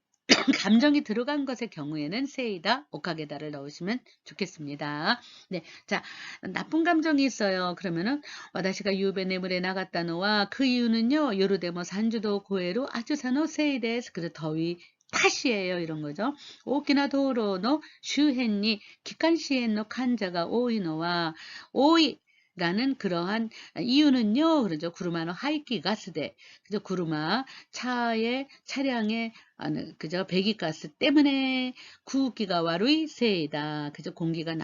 감정이 들어간 것의 경우에는 세이다, 오카게다를 넣으시면 좋겠습니다. 네, 자, 나쁜 감정이 있어요. 그러면은 와다시가 유베 내물에 나갔다노와 그 이유는요. 요르데모 산주도 고에로 아주사노 세이데스 그래서 더위 탓이에요. 이런 거죠. 오키나 도로노 슈헨니 기칸시엔노 칸자가 오이노와 오이 라는 그러한 이유는요. 그러죠. 구르마노 하이키 가스대. 그죠. 구르마 차량의 그죠. 배기가스 때문에 구기가 와루이 세이다. 그죠. 공기가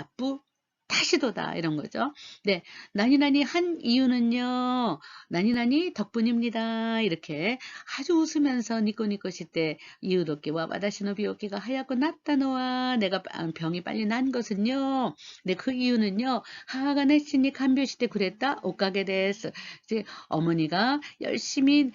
타시도다 이런 거죠. 네, 나니나니 한 이유는요. 나니나니 덕분입니다. 이렇게 아주 웃으면서 니꼬니꼬 시때 이유도끼와 와다시노 비오끼가 하얗고 낫다노와 내가 병이 빨리 난 것은요. 네, 그 이유는요. 하하가 내시니 간벼 시때 그랬다. 옷가게 데스. 이제 어머니가 열심히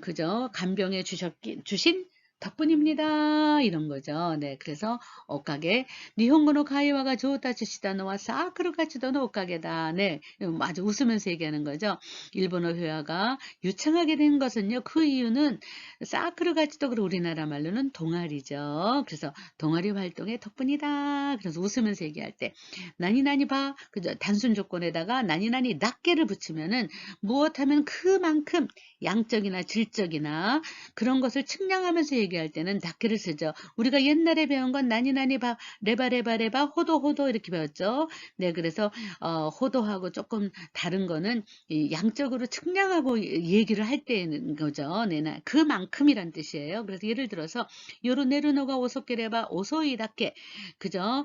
그죠. 간병해 주신 덕분입니다. 이런 거죠. 네, 그래서 옷가게 니혼고노 가이와가 좋다 치시다노와 사크로 가치도노 옷가게다. 네, 아주 웃으면서 얘기하는 거죠. 일본어 회화가 유창하게 된 것은요. 그 이유는 사크로 가치도 그리고 우리나라 말로는 동아리죠. 그래서 동아리 활동의 덕분이다. 그래서 웃으면서 얘기할 때 나니나니 봐. 그죠? 단순 조건에다가 나니나니 낫게를 붙이면은 무엇하면 그만큼 양적이나 질적이나 그런 것을 측량하면서 얘기할 때는 낫게를 쓰죠. 우리가 옛날에 배운 건 나니나니 봐, 레바 호도 이렇게 배웠죠. 네, 그래서 호도하고 조금 다른 거는 양적으로 측량하고 얘기를 할 때인 거죠. 네, 그만큼이란 뜻이에요. 그래서 예를 들어서 요르네르노가 오소케레바 오소이다케 그죠?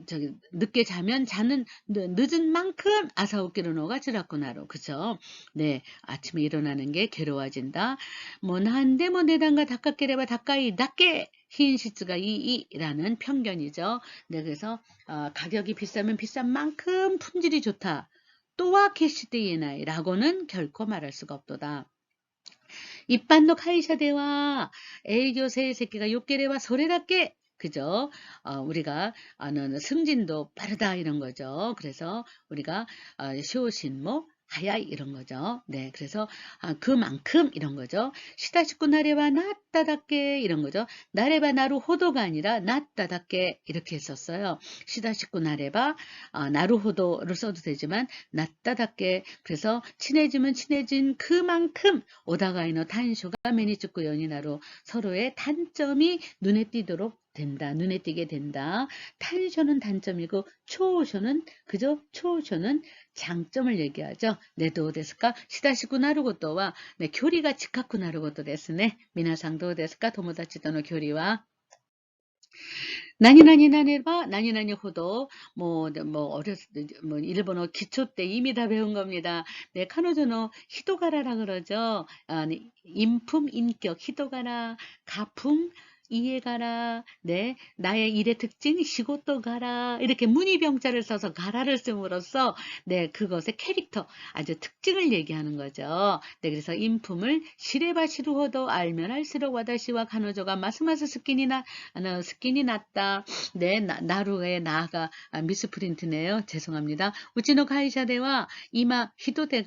저기 늦게 자면 자는 늦은 만큼 아사오키르노가 지라꾸나로 그죠? 네, 아침에 일어나는 게 괴로워진다. 뭐 난데 뭐 내단가 닦아깨레바 닦아이 낫게 히인시츠가 이라는 편견이죠. 네, 그래서 가격이 비싸면 비싼 만큼 품질이 좋다. 또와 캐시데이나이라고는 결코 말할 수가 없도다. 이빤노 카이샤대와 에이교세의 새끼가 욕게레와 소리답게 그죠? 우리가 아는 승진도 빠르다 이런 거죠. 그래서 우리가 쇼신모 하야 이런 거죠. 네, 그래서 그만큼 이런 거죠. 시다시쿠 나레바 낫다답게 이런 거죠. 나레바 나루 호도가 아니라 낫다답게 이렇게 했었어요. 시다시쿠 나레바 나루 호도를 써도 되지만 낫다답게 그래서 친해지면 친해진 그만큼 오다가이노 탄쇼가 매니츠쿠 연이나로 서로의 단점이 눈에 띄도록 된다. 눈에 띄게 된다. 탄쇼는 단점이고 초쇼는 그죠? 초쇼는 장점을 얘기하죠. 네, どうですか? 시다시고 나루고토와 네, 교리가 지카쿠 나루고토 ですね. 미나상 どうですか? 도모다치との 교리와 나니나니 나네바 나니나니 호도 뭐 일본어 기초 때 이미 다 배운 겁니다. 네, 카노조노 히도가라라 그러죠. 네, 인품 인격 히도가라 가품 이해가라. 네, 나의 일의 특징 시고또 가라. 이렇게 문의병자를 써서 가라를 씀으로써 네, 그것의 캐릭터 아주 특징을 얘기하는 거죠. 네, 그래서 인품을 시레바 시루호도 알면 할수록 와다시와 카노조가 마스마스 스킨이 났다. 네, 나루의 나가 미스프린트네요. 죄송합니다. 우치노 가이샤대와 이마 히도대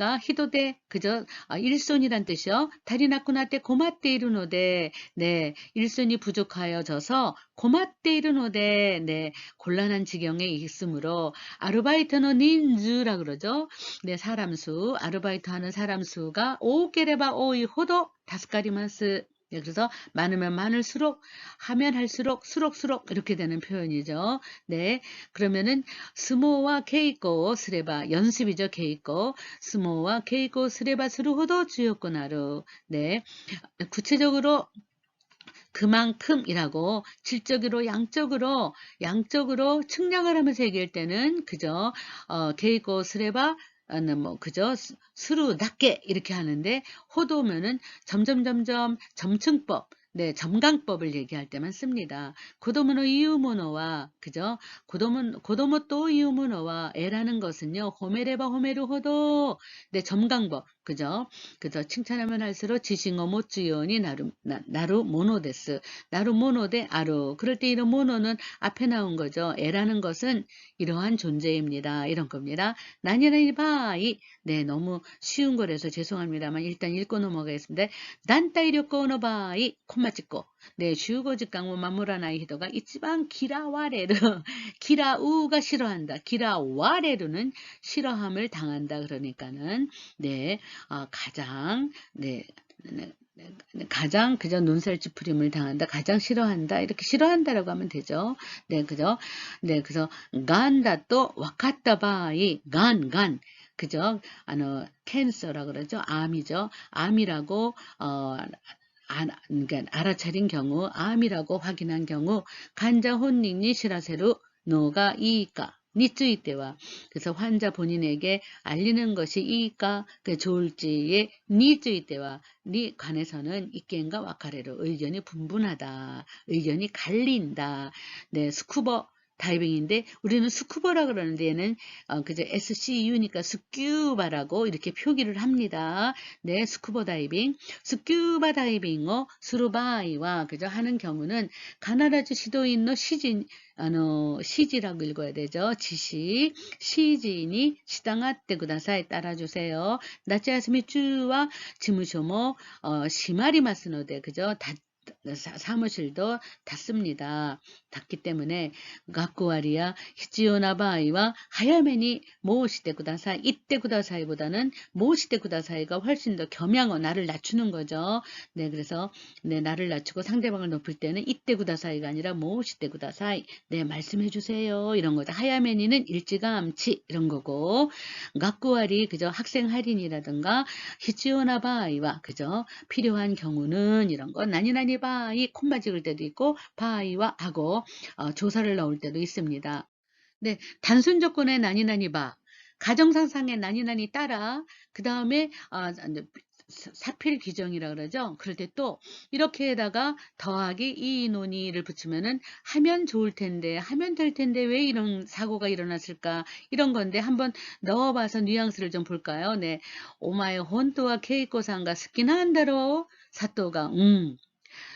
그저 일손이란 뜻이요. 다리 낳고 나때 고마떼 이르노데 네, 일손이 부족하여져서 고마떼 이르노데 네, 곤란한 지경에 있으므로 아르바이트노 닌즈라 그러죠. 네, 사람 수 아르바이트 하는 사람 수가 오케레바 오이 호도 다스카리마스 네, 그래서 많으면 많을수록 하면 할수록 수록 이렇게 되는 표현이죠. 네, 그러면은 스모와 케이코 스레바 연습이죠. 케이코 스모와 케이코 스레바 스루호도 주요코나루 네, 구체적으로 그만큼이라고 질적으로 양적으로 측량을 하면서 얘기할 때는 그저 케이코 스레바 뭐 그저 수루 낮게 이렇게 하는데 호도면은 점점 점층법 네, 점강법을 얘기할 때만 씁니다. 고도모노 이유모노와 그죠? 고도모 또 이유모노와 에라는 것은요. 호메레바 호메르 호도 네, 점강법 그죠? 그죠? 칭찬하면 할수록 지싱어 모츠요니 나루 모노데스 나루 모노데 아루 그럴 때 이런 모노는 앞에 나온 거죠. 에라는 것은 이러한 존재입니다. 이런 겁니다. 나니나니 바이 네, 너무 쉬운 거라서 죄송합니다만 일단 읽고 넘어가겠습니다. 단타이 료코노 바이 콤마 찍고 네, 슈고직강모 마무라나이 히도가 이치방 기라와레르 기라우가 싫어한다. 기라와레르는 싫어함을 당한다. 그러니까는 네, 가장 가장 그저 눈살찌푸림을 당한다. 가장 싫어한다. 이렇게 싫어한다라고 하면 되죠. 네, 그죠? 네, 그래서 간다 또 와카타 바이 간 그죠? 캔서라 그러죠. 암이죠. 암이라고 그러니까 알아차린 경우, 암이라고 확인한 경우, 간자 혼닉니 시라세루 노가 이이까 니쯔이때와 그래서 환자 본인에게 알리는 것이 이이까 좋을지에 니쯔이때와 니 관해서는 이견과 와카레로 의견이 분분하다, 의견이 갈린다. 네, 스쿠버 다이빙인데 우리는 스쿠버라 그러는데 얘는 그저 SCU니까 스큐바라고 이렇게 표기를 합니다. 네, 스쿠버 다이빙, 스큐바 다이빙어 수루바이와 그저 하는 경우는 가나다주 시도인노 시지라고 읽어야 되죠. 지시, 시지니 시당하때 구다사에 따라주세요. 나치아스미 쭈와 지무쇼모 시마리마스노데 그죠? 사무실도 닫습니다. 닫기 때문에 가쿠와리야 히치요나 바이와 하야메니 모시테 구다사이 이때 구다사이보다는 모시테 구다사이가 훨씬 더 겸양어 나를 낮추는 거죠. 네, 그래서 네, 나를 낮추고 상대방을 높일 때는 이때 구다사이가 아니라 모시테 구다사이 네, 말씀해 주세요. 이런 거죠. 하야메니는 일찌감치 이런 거고 가쿠와리 그저 학생 할인이라든가 히치요나 바이와 그저 필요한 경우는 이런 거 나니나니 바이 콤마 찍을 때도 있고 바이와 하고 조사를 넣을 때도 있습니다. 네, 단순 조건의 나니나니 바 가정상상의 나니나니 따라 그 다음에 사필 규정이라 그러죠. 그럴 때 또 이렇게에다가 더하기 이논이를 붙이면은 하면 좋을 텐데 하면 될 텐데 왜 이런 사고가 일어났을까 이런 건데 한번 넣어봐서 뉘앙스를 좀 볼까요? 네, 오마에 혼또와 케이코상가 스키난다로 사또가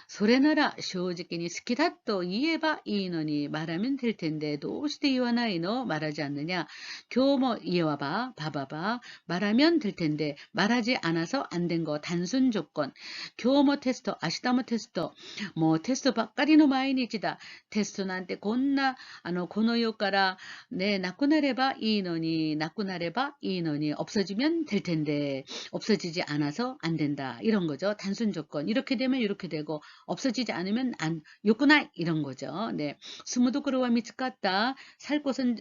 それなら正直に好きだと言えばいいのに 말하면 될 텐데 どうして言わないの 말하지 않느냐. 교모 이어와봐 봐봐봐 말하면 될 텐데 말하지 않아서 안 된 거 단순 조건. 교모 테스트 아시다모 테스트 뭐 테스트 ばっかりの毎日だ 테스트 なんてこんなこの世からねなくなればいいのになくなればいいのに 없어지면 될 텐데 없어지지 않아서 안 된다 이런 거죠. 단순 조건 이렇게 되면 이렇게 되고 없어지지 않으면 안 요구나이 이런 거죠. 네. 스무도 그러와 미츠카타 살 곳은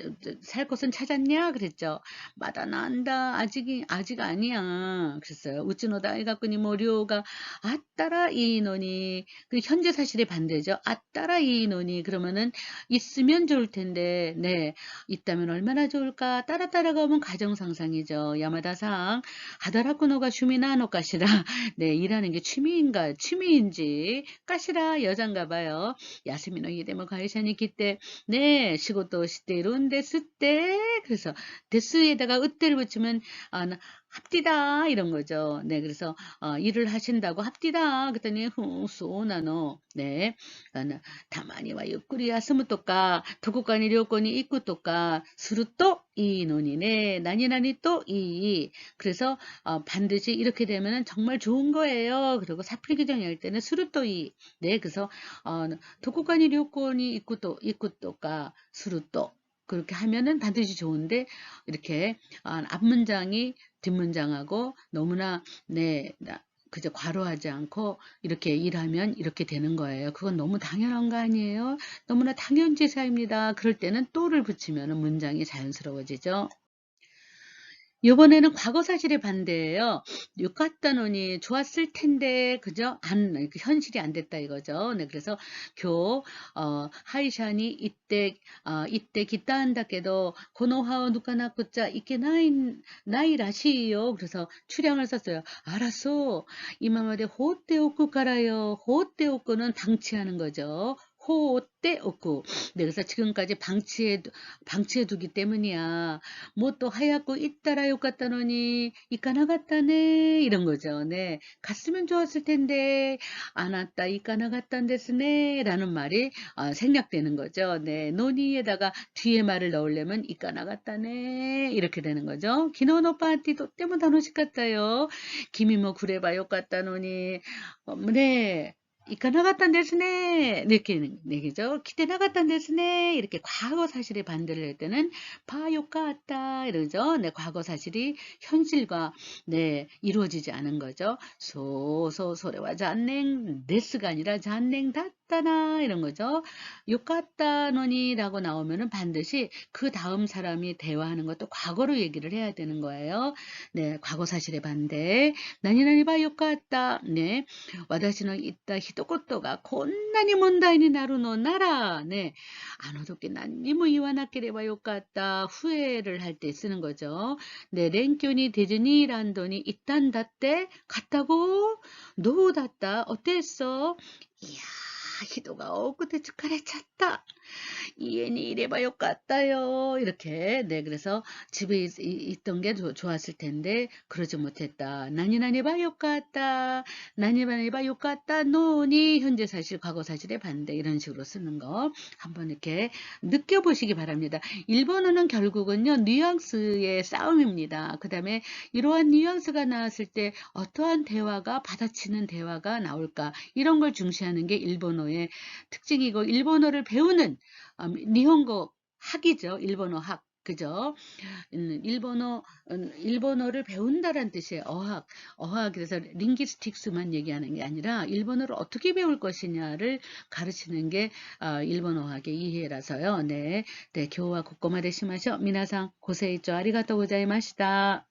찾았냐 그랬죠. 마다 난다 아직 아니야 그랬어요. 우찌노다 이가꾸니 모료가 아따라 이노니 그 현재 사실의 반대죠. 아따라 이노니 그러면은 있으면 좋을 텐데 네 있다면 얼마나 좋을까 따라 가면 가정상상이죠. 야마다상 하다라쿠노가 슈미나 노까시라 네 일하는 게 취미인지 까시라 여잔가 봐요. 야스미노 히데모 가이샤니 기때 네 시고토 시테이룬 데스 때 그래서 데스에다가 으때를 붙이면 합디다 이런 거죠. 네 그래서 일을 하신다고 합디다 그랬더니 소나노 네 다마니와 유쿠리 야스무 또까 도코카니 료코니 이쿠 또까 수루또 이 논이네 나니나니 또이 그래서 반드시 이렇게 되면은 정말 좋은 거예요. 그리고 사프리기 정리 할 때는 수루또이 네 그래서 도코카니 료코니 이쿠또까 수루또 그렇게 하면은 반드시 좋은데 이렇게 앞문장이 뒷문장하고 너무나 네 그저 과로하지 않고 이렇게 일하면 이렇게 되는 거예요. 그건 너무 당연한 거 아니에요? 너무나 당연지사입니다. 그럴 때는 또를 붙이면 문장이 자연스러워지죠. 요번에는 과거 사실의 반대예요. 요카타노니 좋았을 텐데 그죠? 그 현실이 안 됐다 이거죠. 네, 그래서 하이샤니 이때 기타한다께도 고노하오 누카나쿠짜 이게 나이 라시요. 그래서 출양을 썼어요. 알았어. 이마마데 호떼오쿠 깔아요. 호떼오쿠는 방치하는 거죠. 호떼오쿠. 네, 그래서 지금까지 방치해 두기 때문이야. 뭐 또 하얗고 있다라 욕같다노니 이까나 갔다네 이런 거죠. 네, 갔으면 좋았을 텐데 안 왔다 이까나 갔단 데스네 라는 말이 생략되는 거죠. 네, 노니에다가 뒤에 말을 넣으려면 이까나 갔다네 이렇게 되는 거죠. 기노노 파티 또때모 다노시 같다요. 김이모 구레바 욕같다노니 네. 이까 나갔단 데스네 이렇게 얘기죠. 기대 나갔단 데스네 이렇게 과거 사실의 반대를 할 때는 파요가 왔다 이러죠. 네, 과거 사실이 현실과 네 이루어지지 않은 거죠. 소레와 잔냉 데스가 아니라 잔냉 닷다나 이런 거죠. 요까따노니라고 나오면은 반드시 그 다음 사람이 대화하는 것도 과거로 얘기를 해야 되는 거예요. 네, 과거 사실의 반대. 나니나니 바 요까따 네. 私の言った一言が こんなに問題になるのなら 네. あの時何にも言わなければよかった 후회를 할 때 쓰는 거죠. 네, 랭큐니 디즈니랜드니 있단다って 갔다고? 노다다 어땠어? 이야, 人が多くて疲れちゃった. 이엔이 이래봐 요같다요. 이렇게 네 그래서 집에 있던 게 좋았을 텐데 그러지 못했다. 나니나니바 요같다. 나니나니바 요같다. 노니 현재 사실 과거 사실의 반대 이런 식으로 쓰는 거 한번 이렇게 느껴보시기 바랍니다. 일본어는 결국은요 뉘앙스의 싸움입니다. 그 다음에 이러한 뉘앙스가 나왔을 때 어떠한 대화가 받아치는 대화가 나올까 이런 걸 중시하는 게 일본어의 특징이고 일본어를 배우는 니혼고 학이죠. 일본어 학. 그죠? 일본어를 배운다란 뜻이에요. 그래서 링기스틱스만 얘기하는 게 아니라 일본어를 어떻게 배울 것이냐를 가르치는 게 일본어학의 이해라서요. 네, 네, 교와 고꼬마 되시마쇼. 미나상 고생했죠. 아리가또 고자이마시다.